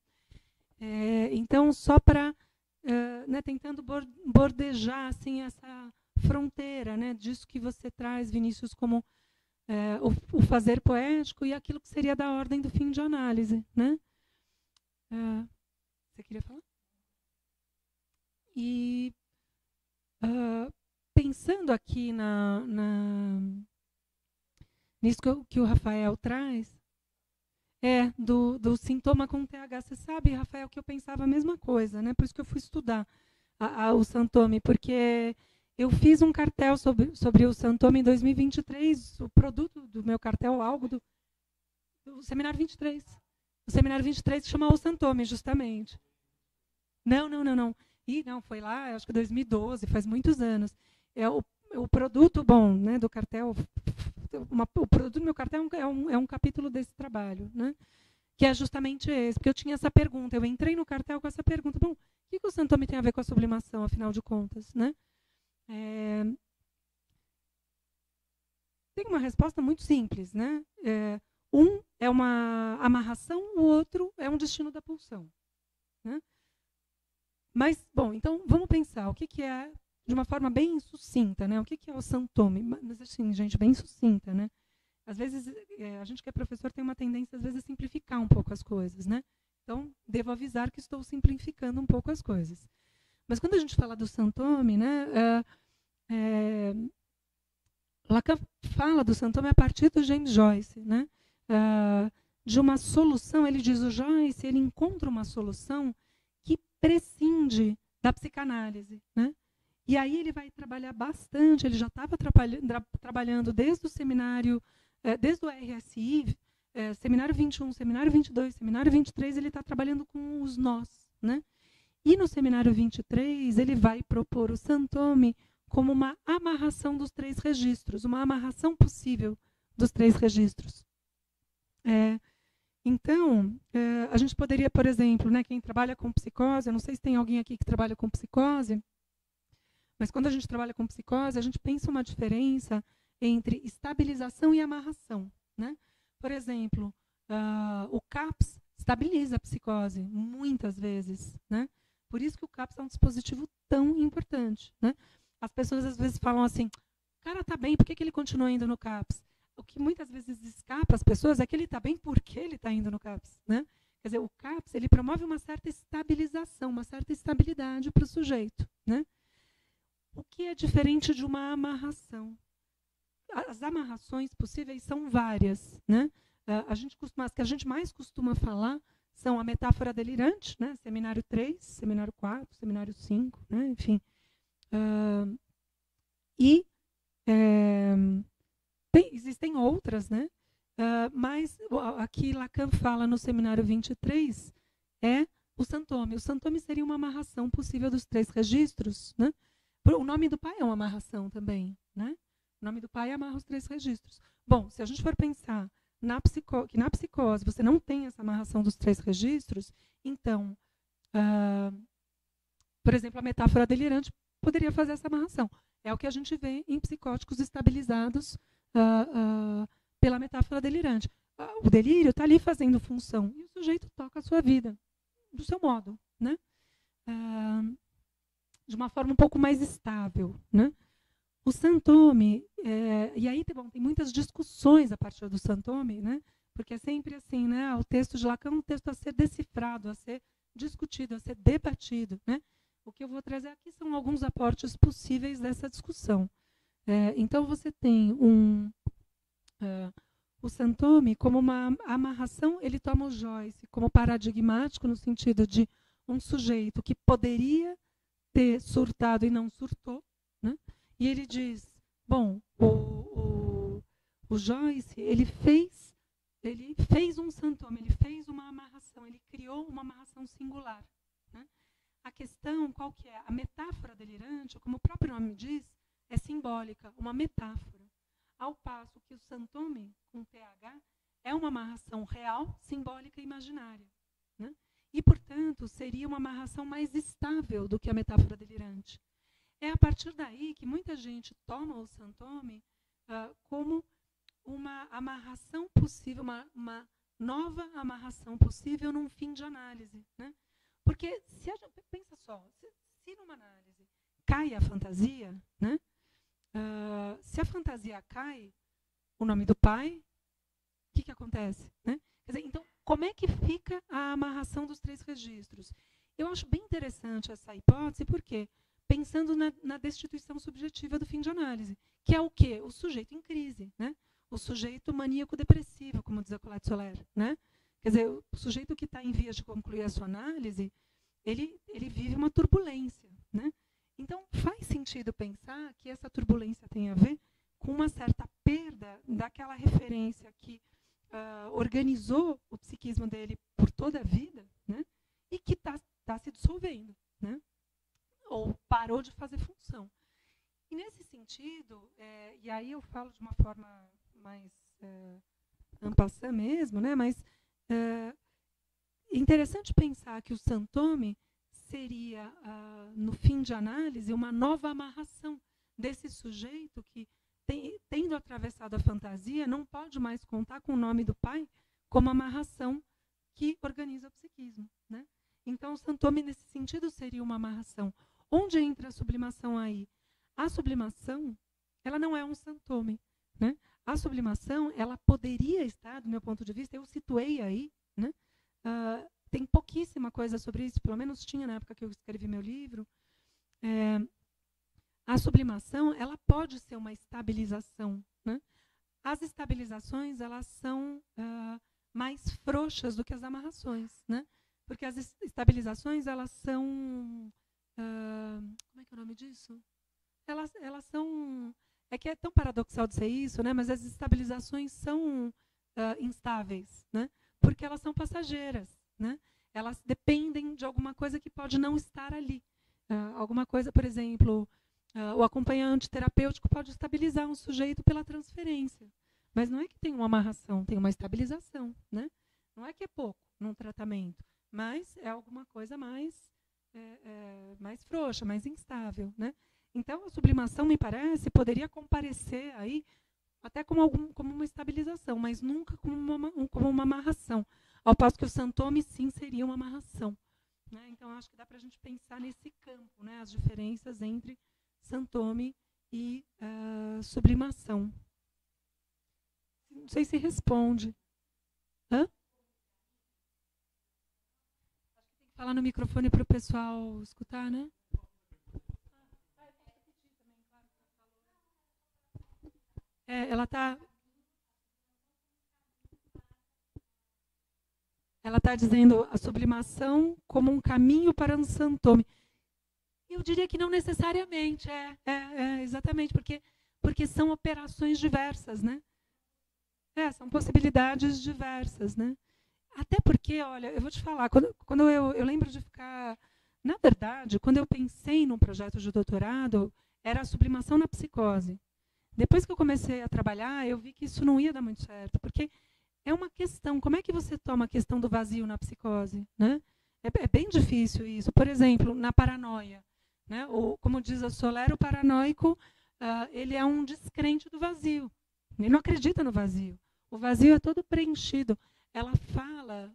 Então, só para né, tentando bordejar assim, essa fronteira, né, disso que você traz, Vinícius, como o fazer poético e aquilo que seria da ordem do fim de análise, né? Você queria falar? E pensando aqui nisso que o Rafael traz, do sintoma com TH. Você sabe, Rafael, que eu pensava a mesma coisa, né? Por isso que eu fui estudar o Santome, porque eu fiz um cartel sobre o Santome em 2023, o produto do meu cartel, algo do Seminário 23. O Seminário 23 se chama O Santome, justamente. Não. E não, foi lá, acho que 2012, faz muitos anos. O produto, bom, né, do cartel, o produto do meu cartel é um capítulo desse trabalho, né? que é justamente esse, porque eu tinha essa pergunta, eu entrei no cartel com essa pergunta, bom, o que o Santome tem a ver com a sublimação, afinal de contas, né? Tem uma resposta muito simples, né? Um é uma amarração, o outro é um destino da pulsão, né? Mas, bom, então vamos pensar o que é, de uma forma bem sucinta, né? O que é o Santome? Mas, assim, gente, bem sucinta, né? Às vezes, a gente que é professor tem uma tendência, às vezes, a simplificar um pouco as coisas, né? Então, devo avisar que estou simplificando um pouco as coisas. Mas quando a gente fala do Santome, né? Lacan fala do Santome a partir do James Joyce, né? De uma solução, ele diz, o Joyce, ele encontra uma solução que prescinde da psicanálise, né? E aí ele vai trabalhar bastante, ele já estava trabalhando desde o seminário, desde o RSI, seminário 21, seminário 22, seminário 23, ele está trabalhando com os nós, né? E no seminário 23, ele vai propor o Santome como uma amarração dos 3 registros, uma amarração possível dos 3 registros. Então, a gente poderia, por exemplo, né, quem trabalha com psicose, eu não sei se tem alguém aqui que trabalha com psicose, mas quando a gente trabalha com psicose, a gente pensa uma diferença entre estabilização e amarração, né? Por exemplo, o CAPS estabiliza a psicose, muitas vezes, né? Por isso que o CAPS é um dispositivo tão importante, né? As pessoas às vezes falam assim, o cara está bem, por que ele continua indo no CAPS? O que muitas vezes escapa às pessoas é que ele está bem porque ele está indo no CAPS, né? Quer dizer, o CAPS ele promove uma certa estabilização, uma certa estabilidade para o sujeito, né? O que é diferente de uma amarração? As amarrações possíveis são várias, né? As que a gente mais costuma falar são a metáfora delirante, né? Seminário 3, seminário 4, seminário 5, né? Enfim. Existem outras, né? Mas aqui Lacan fala no seminário 23 é o Santome. O Santome seria uma amarração possível dos 3 registros, né? O nome do pai é uma amarração também, né? O nome do pai amarra os 3 registros. Bom, se a gente for pensar que na psicose você não tem essa amarração dos 3 registros, então, por exemplo, a metáfora delirante poderia fazer essa amarração. É o que a gente vê em psicóticos estabilizados pela metáfora delirante. O delírio está ali fazendo função e o sujeito toca a sua vida do seu modo, né? De uma forma um pouco mais estável, né? O Santome, e aí tem muitas discussões a partir do Santome, né? Porque é sempre assim, né? O texto de Lacan é um texto a ser decifrado, a ser discutido, a ser debatido, né? O que eu vou trazer aqui são alguns aportes possíveis dessa discussão. Então, você tem o Santome como uma amarração, ele toma o Joyce como paradigmático no sentido de um sujeito que poderia ter surtado e não surtou, né? E ele diz, bom, o Joyce, ele fez um Santome, ele fez uma amarração, ele criou uma amarração singular, né? A questão, qual que é? A metáfora delirante, como o próprio nome diz, é simbólica, uma metáfora. Ao passo que o Santome, com TH, é uma amarração real, simbólica e imaginária, né? E, portanto, seria uma amarração mais estável do que a metáfora delirante. É a partir daí que muita gente toma o Santome como uma amarração possível, uma nova amarração possível num fim de análise, né? Porque, pensa só, se numa análise cai a fantasia, né? Se a fantasia cai, o nome do pai, o que acontece, né? Quer dizer, então, como é que fica a amarração dos 3 registros? Eu acho bem interessante essa hipótese, porque pensando na destituição subjetiva do fim de análise, que é o quê? O sujeito em crise, né? O sujeito maníaco-depressivo, como diz a Colette Soler, né? Quer dizer, o sujeito que está em vias de concluir a sua análise, ele vive uma turbulência, né? Então, faz sentido pensar que essa turbulência tem a ver com uma certa perda daquela referência que organizou o psiquismo dele por toda a vida, né? E que está se dissolvendo, né? Ou parou de fazer função. E nesse sentido, e aí eu falo de uma forma mais en passant mesmo, né? Mas interessante pensar que o Santome seria, no fim de análise, uma nova amarração desse sujeito que, tendo atravessado a fantasia, não pode mais contar com o nome do pai como amarração que organiza o psiquismo, né? Então, o Santome, nesse sentido, seria uma amarração. Onde entra a sublimação aí? A sublimação, ela não é um Santome, né? A sublimação, ela poderia estar, do meu ponto de vista, eu situei aí, né? Tem pouquíssima coisa sobre isso, pelo menos tinha na época que eu escrevi meu livro. A sublimação, ela pode ser uma estabilização, né? As estabilizações, elas são mais frouxas do que as amarrações, né? Porque as estabilizações, elas são... como é que é o nome disso? Elas são... É que é tão paradoxal de ser isso, né? Mas as estabilizações são instáveis, né? Porque elas são passageiras, né? Elas dependem de alguma coisa que pode não estar ali. Alguma coisa, por exemplo, o acompanhante terapêutico pode estabilizar um sujeito pela transferência. Mas não é que tem uma amarração, tem uma estabilização, né? Não é que é pouco num tratamento, mas é alguma coisa mais frouxa, mais instável, né? Então, a sublimação, me parece, poderia comparecer aí até como uma estabilização, mas nunca como uma amarração. Ao passo que o Santome, sim, seria uma amarração, né? Então, acho que dá para a gente pensar nesse campo, né? As diferenças entre Santome e sublimação. Não sei se responde. Hã? Acho que tem que falar no microfone para o pessoal escutar, né? Ela está dizendo a sublimação como um caminho para um Santome. Eu diria que não necessariamente, exatamente, porque são operações diversas, né? São possibilidades diversas, né? Até porque, olha, eu vou te falar, quando eu lembro de ficar... Na verdade, quando eu pensei num projeto de doutorado, era a sublimação na psicose. Depois que eu comecei a trabalhar, eu vi que isso não ia dar muito certo, porque é uma questão, como é que você toma a questão do vazio na psicose, né? É bem difícil isso. Por exemplo, na paranoia, né? Como diz a Soler, o paranoico, ele é um descrente do vazio. Ele não acredita no vazio. O vazio é todo preenchido. Ela fala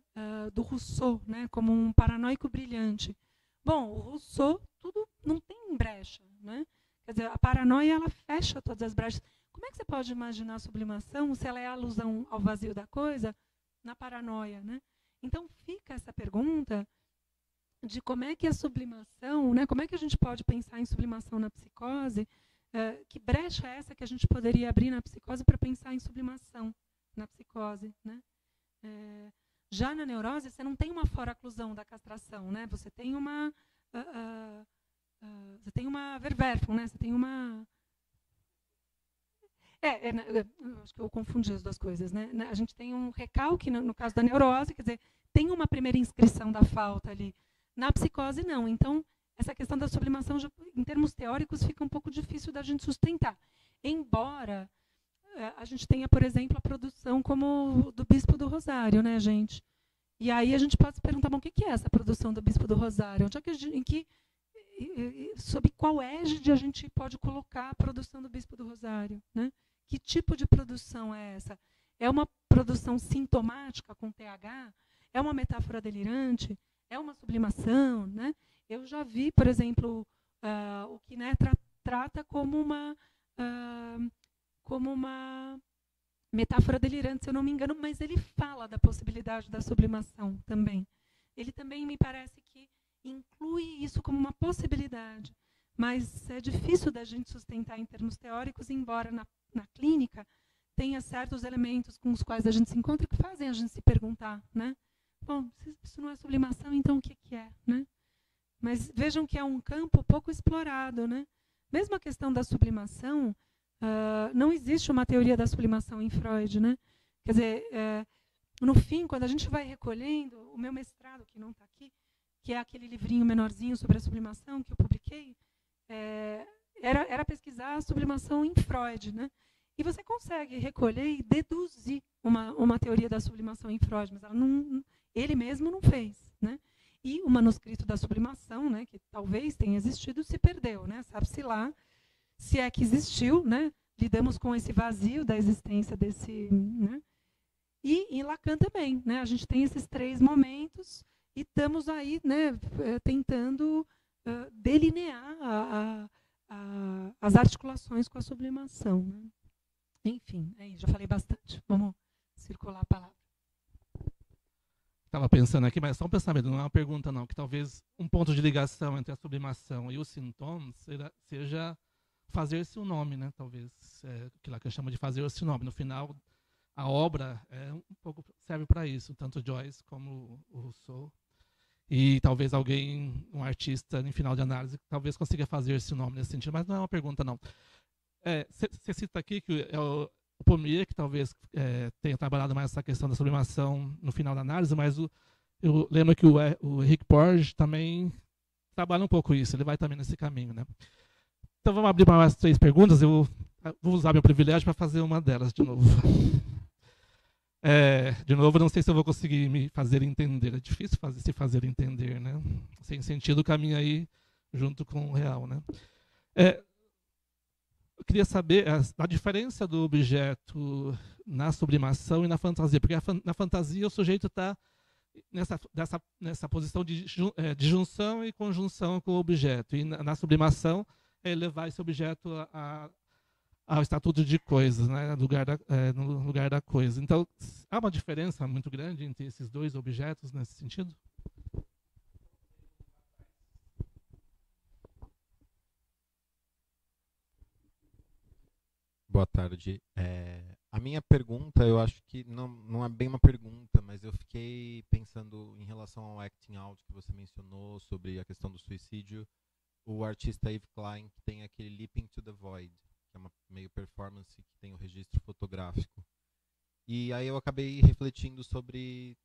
do Rousseau, né, como um paranoico brilhante. Bom, o Rousseau, tudo não tem brecha, né? Quer dizer, a paranoia, ela fecha todas as brechas. Como é que você pode imaginar a sublimação se ela é a alusão ao vazio da coisa na paranoia, né? Então, fica essa pergunta de como é que a sublimação, né, como é que a gente pode pensar em sublimação na psicose, que brecha é essa que a gente poderia abrir na psicose para pensar em sublimação na psicose, né? Já na neurose, você não tem uma foraclusão da castração, né? Você tem uma verwerfung, né? Você tem uma... acho que eu confundi as duas coisas, né? A gente tem um recalque, no caso da neurose, quer dizer, tem uma primeira inscrição da falta ali. Na psicose, não. Então, essa questão da sublimação, em termos teóricos, fica um pouco difícil da gente sustentar. Embora a gente tenha, por exemplo, a produção como do Bispo do Rosário, né, gente? E aí a gente pode se perguntar, bom, o que é essa produção do Bispo do Rosário? Onde é que sob qual égide a gente pode colocar a produção do Bispo do Rosário, né? Que tipo de produção é essa? É uma produção sintomática com TH? É uma metáfora delirante? É uma sublimação, né? Eu já vi, por exemplo, o Knetter trata como uma metáfora delirante, se eu não me engano, mas ele fala da possibilidade da sublimação também. Ele também me parece que inclui isso como uma possibilidade, mas é difícil da gente sustentar em termos teóricos, embora na clínica tenha certos elementos com os quais a gente se encontra que fazem a gente se perguntar, né? Bom, se isso não é sublimação, então o que é, né? Mas vejam que é um campo pouco explorado, né? Mesmo a questão da sublimação, não existe uma teoria da sublimação em Freud, né? Quer dizer, no fim, quando a gente vai recolhendo, o meu mestrado, que não está aqui, que é aquele livrinho menorzinho sobre a sublimação que eu publiquei, era pesquisar a sublimação em Freud, né? E você consegue recolher e deduzir uma teoria da sublimação em Freud, mas ele mesmo não fez, né? E o manuscrito da sublimação, né, que talvez tenha existido, se perdeu, né? Sabe-se lá se é que existiu, né? Lidamos com esse vazio da existência desse, né? E em Lacan também, né? A gente tem esses 3 momentos e estamos aí, né, tentando delinear as articulações com a sublimação, né? Enfim, já falei bastante. Vamos circular a palavra. Estava pensando aqui, mas só um pensamento, não é uma pergunta não, que talvez um ponto de ligação entre a sublimação e os sintomas seja fazer-se um nome, né? Talvez, que Lacan chama de fazer-se um nome. No final, a obra um pouco serve para isso, tanto Joyce como o Rousseau. E talvez alguém, um artista, em final de análise, talvez consiga fazer-se um nome nesse sentido, mas não é uma pergunta não. Você cita aqui que é o Pommier, que talvez tenha trabalhado mais essa questão da sublimação no final da análise, mas eu lembro que o Henrique Porges também trabalha um pouco isso, ele vai também nesse caminho, né? Então vamos abrir para mais 3 perguntas, eu vou usar meu privilégio para fazer uma delas de novo. De novo, não sei se eu vou conseguir me fazer entender, é difícil se fazer entender, né? Sem sentido caminha aí junto com o real, né? Eu queria saber a diferença do objeto na sublimação e na fantasia, porque na fantasia o sujeito está nessa posição de junção e conjunção com o objeto, e na sublimação é levar esse objeto ao estatuto de coisas, né, no lugar da coisa. Então, há uma diferença muito grande entre esses 2 objetos nesse sentido? Boa tarde. A minha pergunta, eu acho que não é bem uma pergunta, mas eu fiquei pensando em relação ao acting out que você mencionou, sobre a questão do suicídio. O artista Yves Klein, que tem aquele Leaping to the Void, que é uma meio performance que tem o registro fotográfico. E aí eu acabei refletindo sobre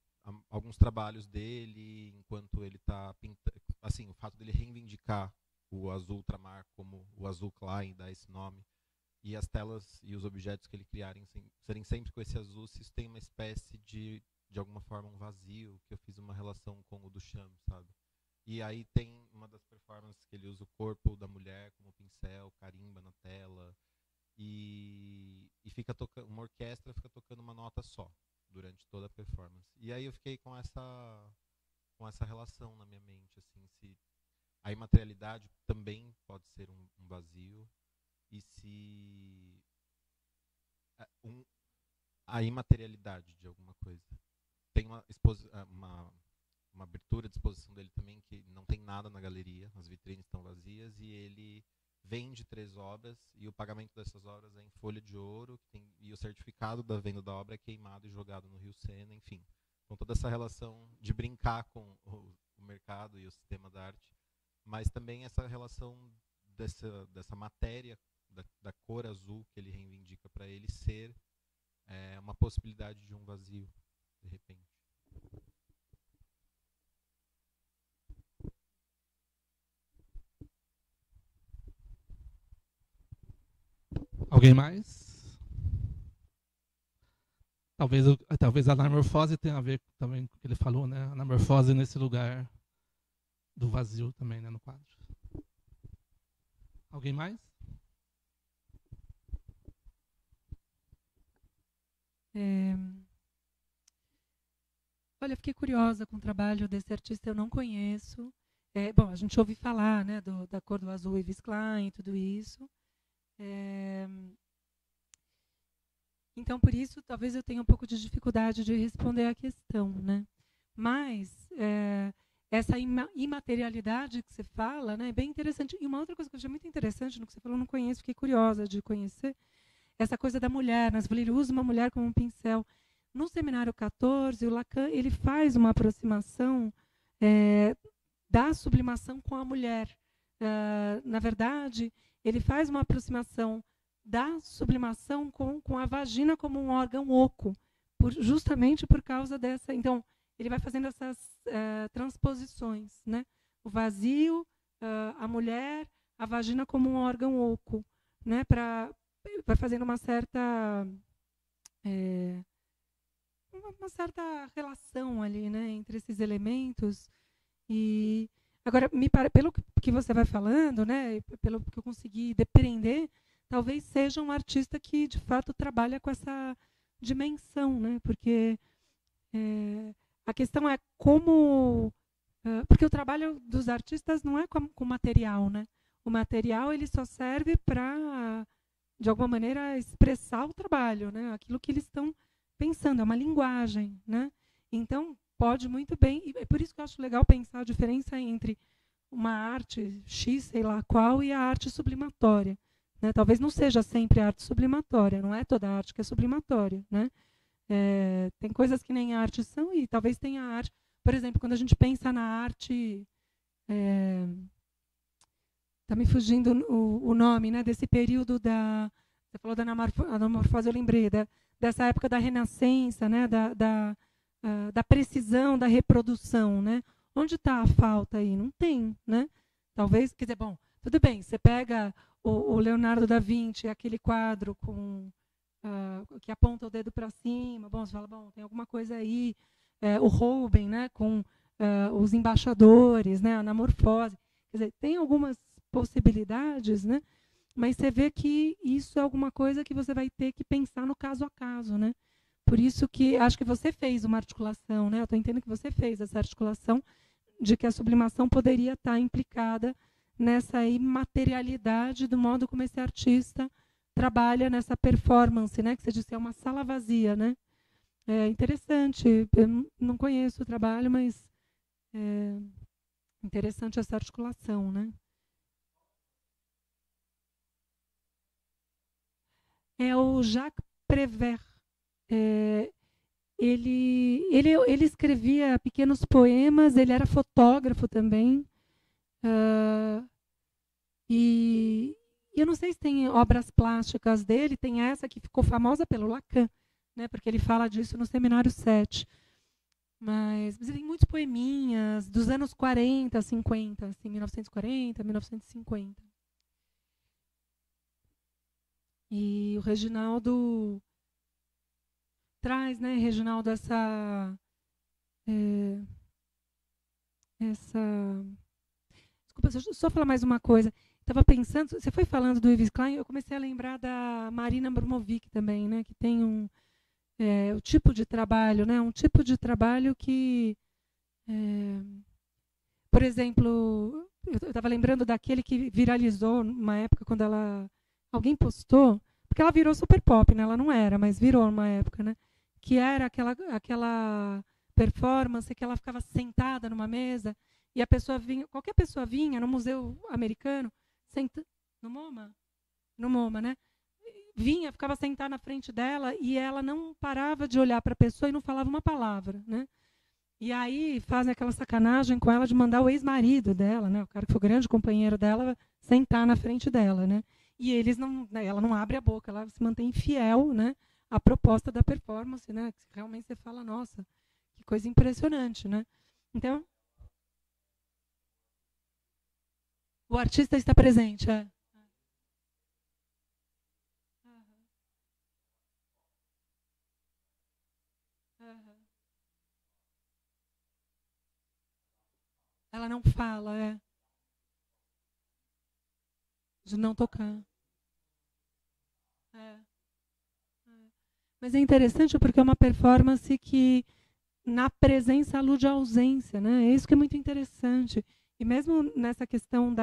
alguns trabalhos dele, enquanto ele está pintando, assim, o fato dele reivindicar o azul ultramar como o azul Klein, dar esse nome, e as telas e os objetos que ele criarem serem sempre com esse azul, se isso tem uma espécie de alguma forma, um vazio, que eu fiz uma relação com o Duchamp, sabe? E aí tem uma das performances que ele usa o corpo da mulher como pincel, carimba na tela, e fica tocando, uma orquestra fica tocando uma nota só durante toda a performance. E aí eu fiquei com essa relação na minha mente, assim, se a imaterialidade também pode ser um vazio, e se a imaterialidade de alguma coisa. Tem uma abertura de exposição dele também, que não tem nada na galeria, as vitrines estão vazias, e ele vende 3 obras, e o pagamento dessas obras é em folha de ouro, e o certificado da venda da obra é queimado e jogado no Rio Sena, enfim. Com toda essa relação de brincar com o mercado e o sistema da arte, mas também essa relação dessa matéria, da cor azul que ele reivindica para ele ser uma possibilidade de um vazio, de repente. Alguém mais? Talvez a anamorfose tenha a ver também com o que ele falou, né? A anamorfose nesse lugar do vazio também, né, no quadro. Alguém mais? Olha, eu fiquei curiosa com o trabalho desse artista, eu não conheço. Bom, a gente ouve falar, né, da cor do azul, Yves Klein, tudo isso. Então, por isso, talvez eu tenha um pouco de dificuldade de responder à questão, né? Mas essa imaterialidade que você fala, né, é bem interessante. E uma outra coisa que eu achei muito interessante no que você falou, eu não conheço, fiquei curiosa de conhecer, essa coisa da mulher, né? Ele usa uma mulher como um pincel. No Seminário 14, o Lacan ele faz uma aproximação da sublimação com a mulher. Na verdade, ele faz uma aproximação da sublimação com a vagina como um órgão oco, justamente por causa dessa. Então, ele vai fazendo essas transposições, né? O vazio, a mulher, a vagina como um órgão oco, né? vai fazendo uma certa relação ali, né, entre esses elementos. E agora, pelo que você vai falando, né, pelo que eu consegui depreender, talvez seja um artista que de fato trabalha com essa dimensão, né, porque a questão é como, porque o trabalho dos artistas não é com material, né? O material ele só serve para, de alguma maneira, expressar o trabalho, né? Aquilo que eles estão pensando, é uma linguagem, né? Então, pode muito bem, e é por isso que eu acho legal pensar a diferença entre uma arte X, sei lá qual, e a arte sublimatória, né? Talvez não seja sempre arte sublimatória, não é toda arte que é sublimatória, né? Tem coisas que nem arte são, e talvez tenha arte. Por exemplo, quando a gente pensa na arte, está me fugindo o nome, né, desse período você falou da anamorfose, eu lembrei dessa época da Renascença, né, da precisão da reprodução, né? Onde está a falta aí? Não tem, né? Talvez, quer dizer, bom, tudo bem, você pega o Leonardo da Vinci, aquele quadro que aponta o dedo para cima, bom, você fala, bom, tem alguma coisa aí, o Rubens, né, com os embaixadores, né, a anamorfose, quer dizer, tem algumas possibilidades, né, mas você vê que isso é alguma coisa que você vai ter que pensar no caso a caso, né? Por isso que acho que você fez uma articulação, né? Eu estou entendendo que você fez essa articulação de que a sublimação poderia estar implicada nessa imaterialidade do modo como esse artista trabalha nessa performance, né? Que você disse é uma sala vazia, né? É interessante. Eu não conheço o trabalho, mas é interessante essa articulação, né? É o Jacques Prévert. Ele escrevia pequenos poemas, ele era fotógrafo também. E eu não sei se tem obras plásticas dele, tem essa que ficou famosa pelo Lacan, né, porque ele fala disso no Seminário 7. Mas ele tem muitos poeminhas dos anos 40, 50, assim, 1940, 1950. E o Reginaldo traz, né, Reginaldo, essa desculpa, deixa eu só falar mais uma coisa. Estava pensando, você foi falando do Yves Klein, eu comecei a lembrar da Marina Abramovic também, né, que tem o tipo de trabalho, né, um tipo de trabalho que, por exemplo, eu estava lembrando daquele que viralizou numa época quando alguém postou, porque ela virou super pop, né? Ela não era, mas virou numa época, né? Que era aquela performance que ela ficava sentada numa mesa e a pessoa vinha, qualquer pessoa vinha no museu americano, no MoMA, né? Vinha, ficava sentada na frente dela e ela não parava de olhar para a pessoa e não falava uma palavra, né? E aí fazem aquela sacanagem com ela de mandar o ex-marido dela, né? O cara que foi o grande companheiro dela, sentar na frente dela, né? E ela não abre a boca, ela se mantém fiel, né, à proposta da performance, né? Que realmente você fala, nossa, que coisa impressionante, né? Então, o artista está presente, Ela não fala, de não tocar. Mas é interessante porque é uma performance que, na presença, alude à ausência, né? É isso que é muito interessante. E mesmo nessa questão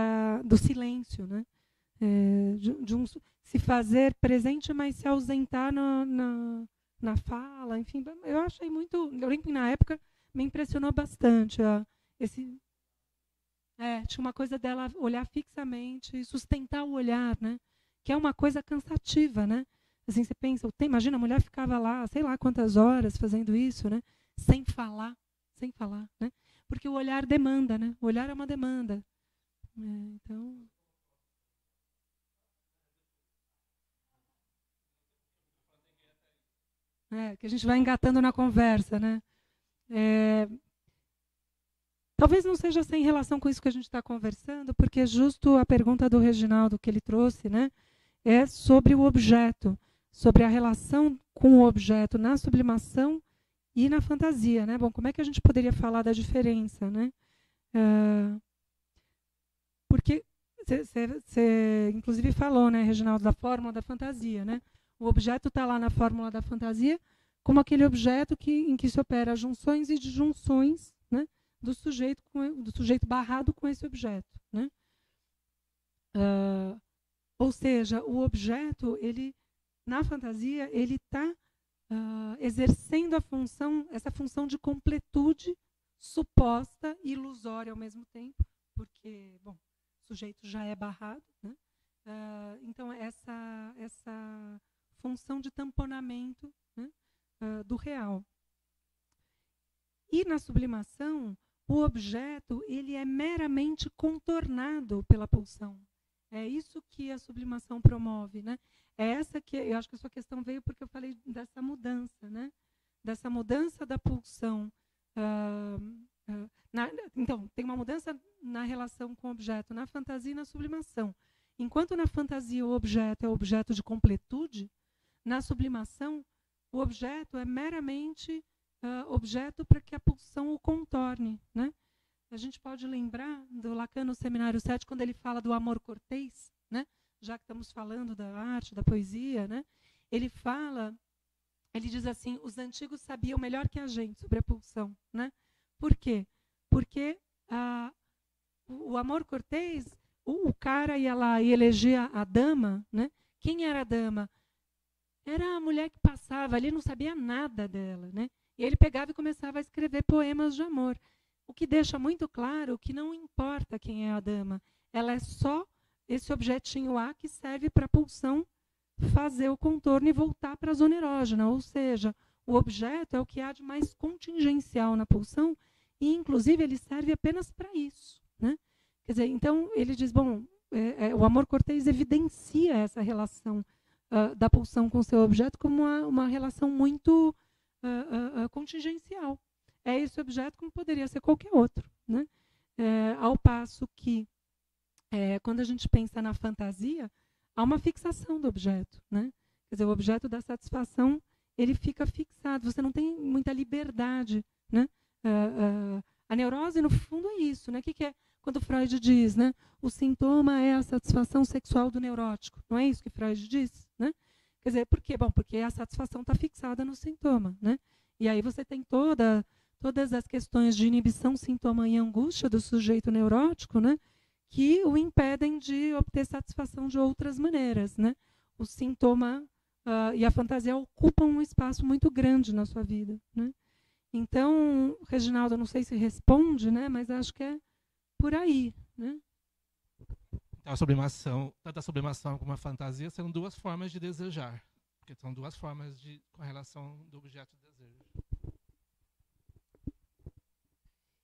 do silêncio, né? De se fazer presente, mas se ausentar na fala. Enfim, eu achei muito... Eu lembro que, na época, me impressionou bastante. Tinha uma coisa dela olhar fixamente e sustentar o olhar, né? Que é uma coisa cansativa, né? Assim, você pensa, imagina, a mulher ficava lá, sei lá quantas horas fazendo isso, né? Sem falar, né? Porque o olhar demanda, né? O olhar é uma demanda. Então... que a gente vai engatando na conversa, né? Talvez não seja sem relação com isso que a gente está conversando, porque é justo a pergunta do Reginaldo que ele trouxe, né? é sobre o objeto, sobre a relação com o objeto na sublimação e na fantasia, né? Bom, como é que a gente poderia falar da diferença, né? Porque você inclusive falou, né, Reginaldo, da fórmula da fantasia, né? O objeto está lá na fórmula da fantasia como aquele objeto em que se opera junções e disjunções, né, do sujeito barrado com esse objeto, né? Ou seja, o objeto, na fantasia, ele está exercendo essa função de completude suposta e ilusória ao mesmo tempo, porque, bom, o sujeito já é barrado, né? Então, essa função de tamponamento, né, do real. E na sublimação, o objeto ele é meramente contornado pela pulsão. É isso que a sublimação promove, né? É essa que eu acho que a sua questão veio porque eu falei dessa mudança, né? Dessa mudança da pulsão. Então, tem uma mudança na relação com o objeto, na fantasia e na sublimação. Enquanto na fantasia o objeto é objeto de completude, na sublimação o objeto é meramente objeto para que a pulsão o contorne, né? A gente pode lembrar do Lacan no Seminário 7, quando ele fala do amor cortês, né? Já que estamos falando da arte, da poesia, né? Ele diz assim, os antigos sabiam melhor que a gente sobre a pulsão, né? Por quê? Porque o amor cortês, o cara ia lá e elegia a dama, né? Quem era a dama? Era a mulher que passava ali, não sabia nada dela, né? E ele pegava e começava a escrever poemas de amor. O que deixa muito claro que não importa quem é a dama. Ela é só esse objetinho A que serve para a pulsão fazer o contorno e voltar para a zona erógena. Ou seja, o objeto é o que há de mais contingencial na pulsão e, inclusive, ele serve apenas para isso, né? Quer dizer, então, ele diz, bom, o amor cortês evidencia essa relação da pulsão com o seu objeto como uma relação muito contingencial. É esse objeto como poderia ser qualquer outro, né? Ao passo que, quando a gente pensa na fantasia, há uma fixação do objeto, né? Quer dizer, o objeto da satisfação ele fica fixado, você não tem muita liberdade, né? A neurose, no fundo, é isso, né? O que é quando Freud diz, né? O sintoma é a satisfação sexual do neurótico. Não é isso que Freud diz, né? Quer dizer, por quê? Bom, porque a satisfação está fixada no sintoma, né? E aí você tem todas as questões de inibição, sintoma e angústia do sujeito neurótico, né? Que o impedem de obter satisfação de outras maneiras, né? O sintoma e a fantasia ocupam um espaço muito grande na sua vida, né? Então, Reginaldo, eu não sei se responde, né? Mas acho que é por aí, né? Então, a sublimação, tanto a sublimação como a fantasia são duas formas de desejar, porque são duas formas com relação do objeto de desejo.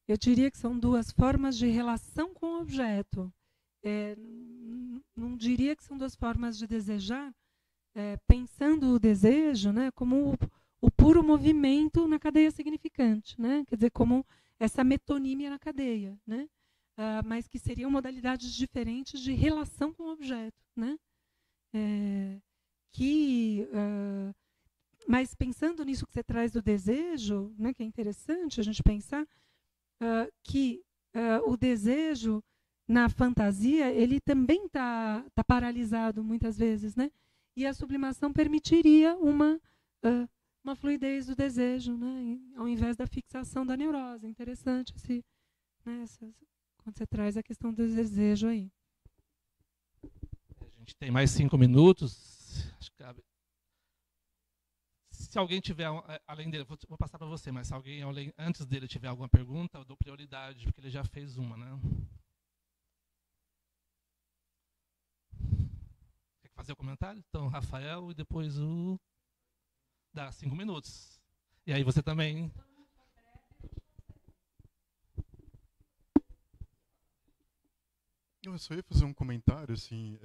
Eu diria que são duas formas de relação com o objeto. Não diria que são duas formas de desejar, pensando o desejo, né, como o puro movimento na cadeia significante, né? Quer dizer, como essa metonímia na cadeia, né? Mas que seriam modalidades diferentes de relação com o objeto, né? Mas pensando nisso que você traz do desejo, né, que é interessante a gente pensar que o desejo na fantasia ele também está paralisado muitas vezes, né? E a sublimação permitiria uma fluidez do desejo, né? Ao invés da fixação da neurose. Interessante né, quando você traz a questão do desejo aí. A gente tem mais 5 minutos. Acho que cabe. Se alguém tiver, além dele, vou passar para você, mas se alguém antes dele tiver alguma pergunta, eu dou prioridade, porque ele já fez uma, né? Quer fazer o comentário? Então, Rafael e depois o... Dá 5 minutos. E aí você também... Eu só ia fazer um comentário, assim,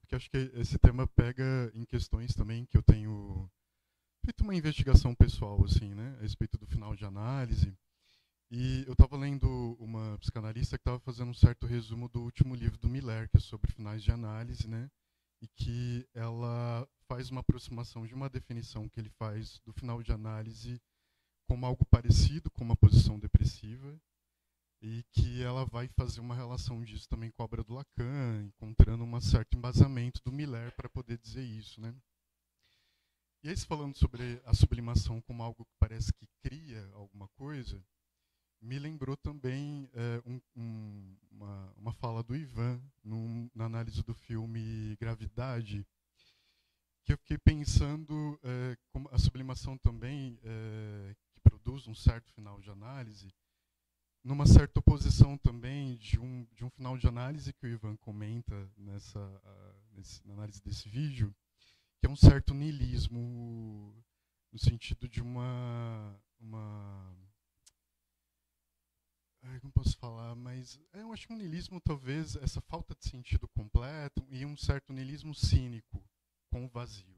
porque acho que esse tema pega em questões também que eu tenho feito uma investigação pessoal, assim, né, a respeito do final de análise. E eu estava lendo uma psicanalista que estava fazendo um certo resumo do último livro do Miller, que é sobre finais de análise, né, e que ela faz uma aproximação de uma definição que ele faz do final de análise como algo parecido com uma posição depressiva, e que ela vai fazer uma relação disso também com a obra do Lacan, encontrando um certo embasamento do Miller para poder dizer isso, né? E aí, falando sobre a sublimação como algo que parece que cria alguma coisa, me lembrou também uma fala do Ivan na análise do filme Gravidade, que eu fiquei pensando como a sublimação também, que produz um certo final de análise, numa certa oposição também de um final de análise que o Ivan comenta na análise desse vídeo, que é um certo niilismo, no sentido de como posso falar, mas eu acho que um niilismo, talvez, essa falta de sentido completo, e um certo niilismo cínico com o vazio,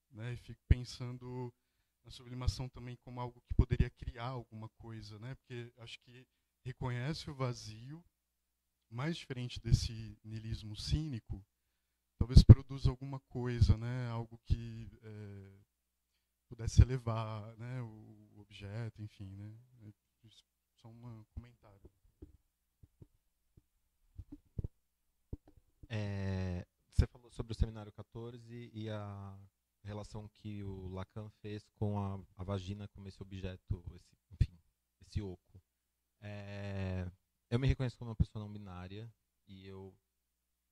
né? E fico pensando na sublimação também como algo que poderia criar alguma coisa, né? Porque acho que reconhece o vazio, mais diferente desse niilismo cínico, talvez produza alguma coisa, né? Algo que pudesse elevar, né, o objeto, enfim, né? Só um comentário. Você falou sobre o Seminário 14 e a relação que o Lacan fez com a vagina como esse objeto, esse oco. Eu me reconheço como uma pessoa não binária e eu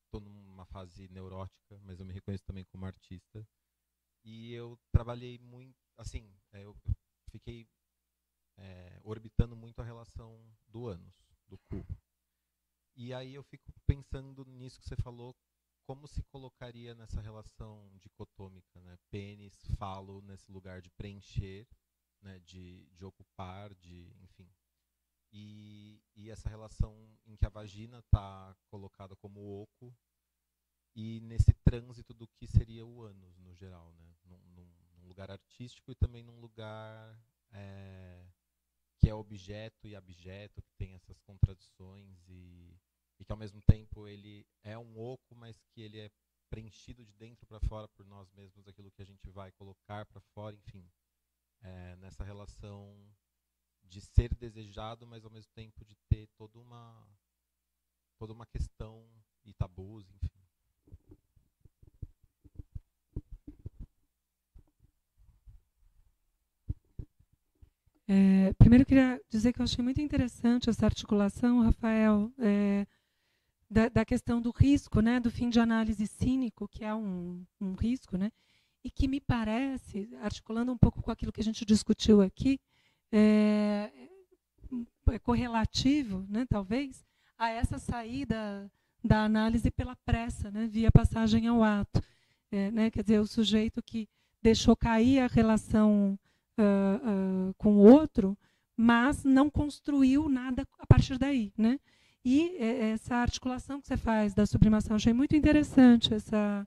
estou numa fase neurótica, mas eu me reconheço também como artista. E eu trabalhei muito, assim, eu fiquei orbitando muito a relação do ânus, do cu. E aí eu fico pensando nisso que você falou, como se colocaria nessa relação dicotômica, né? Pênis, falo, nesse lugar de preencher, né? de ocupar, enfim. E essa relação em que a vagina está colocada como oco, e nesse trânsito do que seria o ânus, no geral, né? Num lugar artístico e também num lugar que é objeto e abjeto, que tem essas contradições e que ao mesmo tempo ele é um oco, mas que ele é preenchido de dentro para fora por nós mesmos, aquilo que a gente vai colocar para fora, enfim. Nessa relação de ser desejado, mas ao mesmo tempo de ter toda uma questão e tabus, enfim. Primeiro eu queria dizer que eu achei muito interessante essa articulação, Rafael, da questão do risco, né, do fim de análise cínico, que é um risco, né, e que me parece, articulando um pouco com aquilo que a gente discutiu aqui, é correlativo, né, talvez, a essa saída da análise pela pressa, né, via passagem ao ato. Né, quer dizer, o sujeito que deixou cair a relação com o outro, mas não construiu nada a partir daí, né? E essa articulação que você faz da sublimação, achei muito interessante né,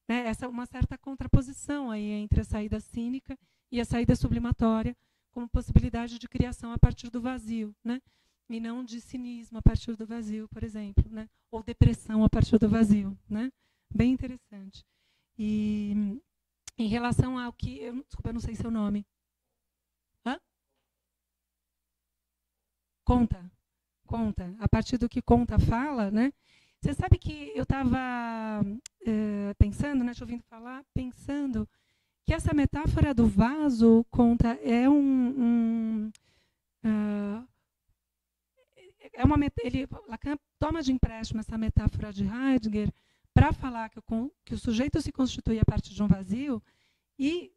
essa uma certa contraposição aí entre a saída cínica e a saída sublimatória como possibilidade de criação a partir do vazio, né? E não de cinismo a partir do vazio, por exemplo, né? Ou depressão a partir do vazio, né? Bem interessante. E em relação ao que... Desculpa, eu não sei seu nome. Hã? Conta. A partir do que Conta fala, né? Você sabe que eu estava pensando, né, te ouvindo falar, pensando que essa metáfora do vaso, Conta, é Lacan toma de empréstimo essa metáfora de Heidegger para falar que o sujeito se constitui a partir de um vazio e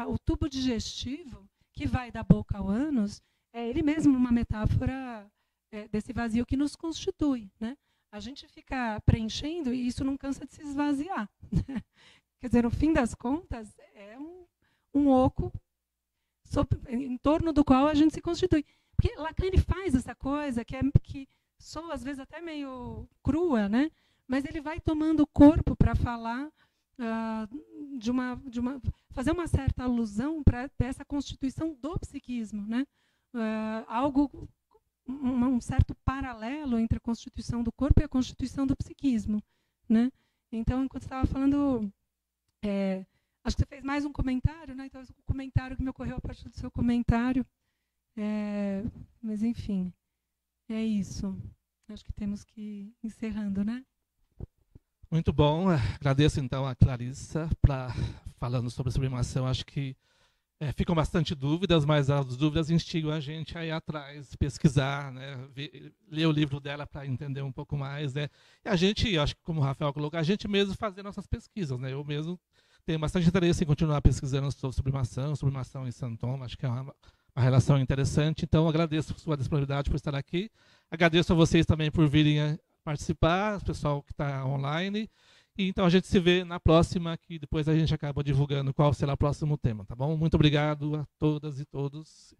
o tubo digestivo que vai da boca ao ânus é ele mesmo uma metáfora desse vazio que nos constitui, né? A gente fica preenchendo e isso não cansa de se esvaziar. Quer dizer, no fim das contas, é um oco em torno do qual a gente se constitui. Porque Lacan ele faz essa coisa que soa às vezes até meio crua, né? Mas ele vai tomando corpo para falar fazer uma certa alusão para essa constituição do psiquismo, né? Algo um certo paralelo entre a constituição do corpo e a constituição do psiquismo, né? Então, enquanto você estava falando, acho que você fez mais um comentário, né? Então, o comentário que me ocorreu a partir do seu comentário, mas enfim, é isso. Acho que temos que ir encerrando, né? Muito bom. Agradeço, então, a Clarissa falando sobre sublimação. Acho que ficam bastante dúvidas, mas as dúvidas instigam a gente a ir atrás, pesquisar, né? Ler o livro dela para entender um pouco mais. Né? E a gente, acho que como o Rafael colocou, a gente mesmo fazer nossas pesquisas. Né? Eu mesmo tenho bastante interesse em continuar pesquisando sobre sublimação em Santoma. Acho que é uma relação interessante. Então, agradeço a sua disponibilidade por estar aqui. Agradeço a vocês também por virem participar, o pessoal que está online. E então a gente se vê na próxima, que depois a gente acaba divulgando qual será o próximo tema, tá bom? Muito obrigado a todas e todos.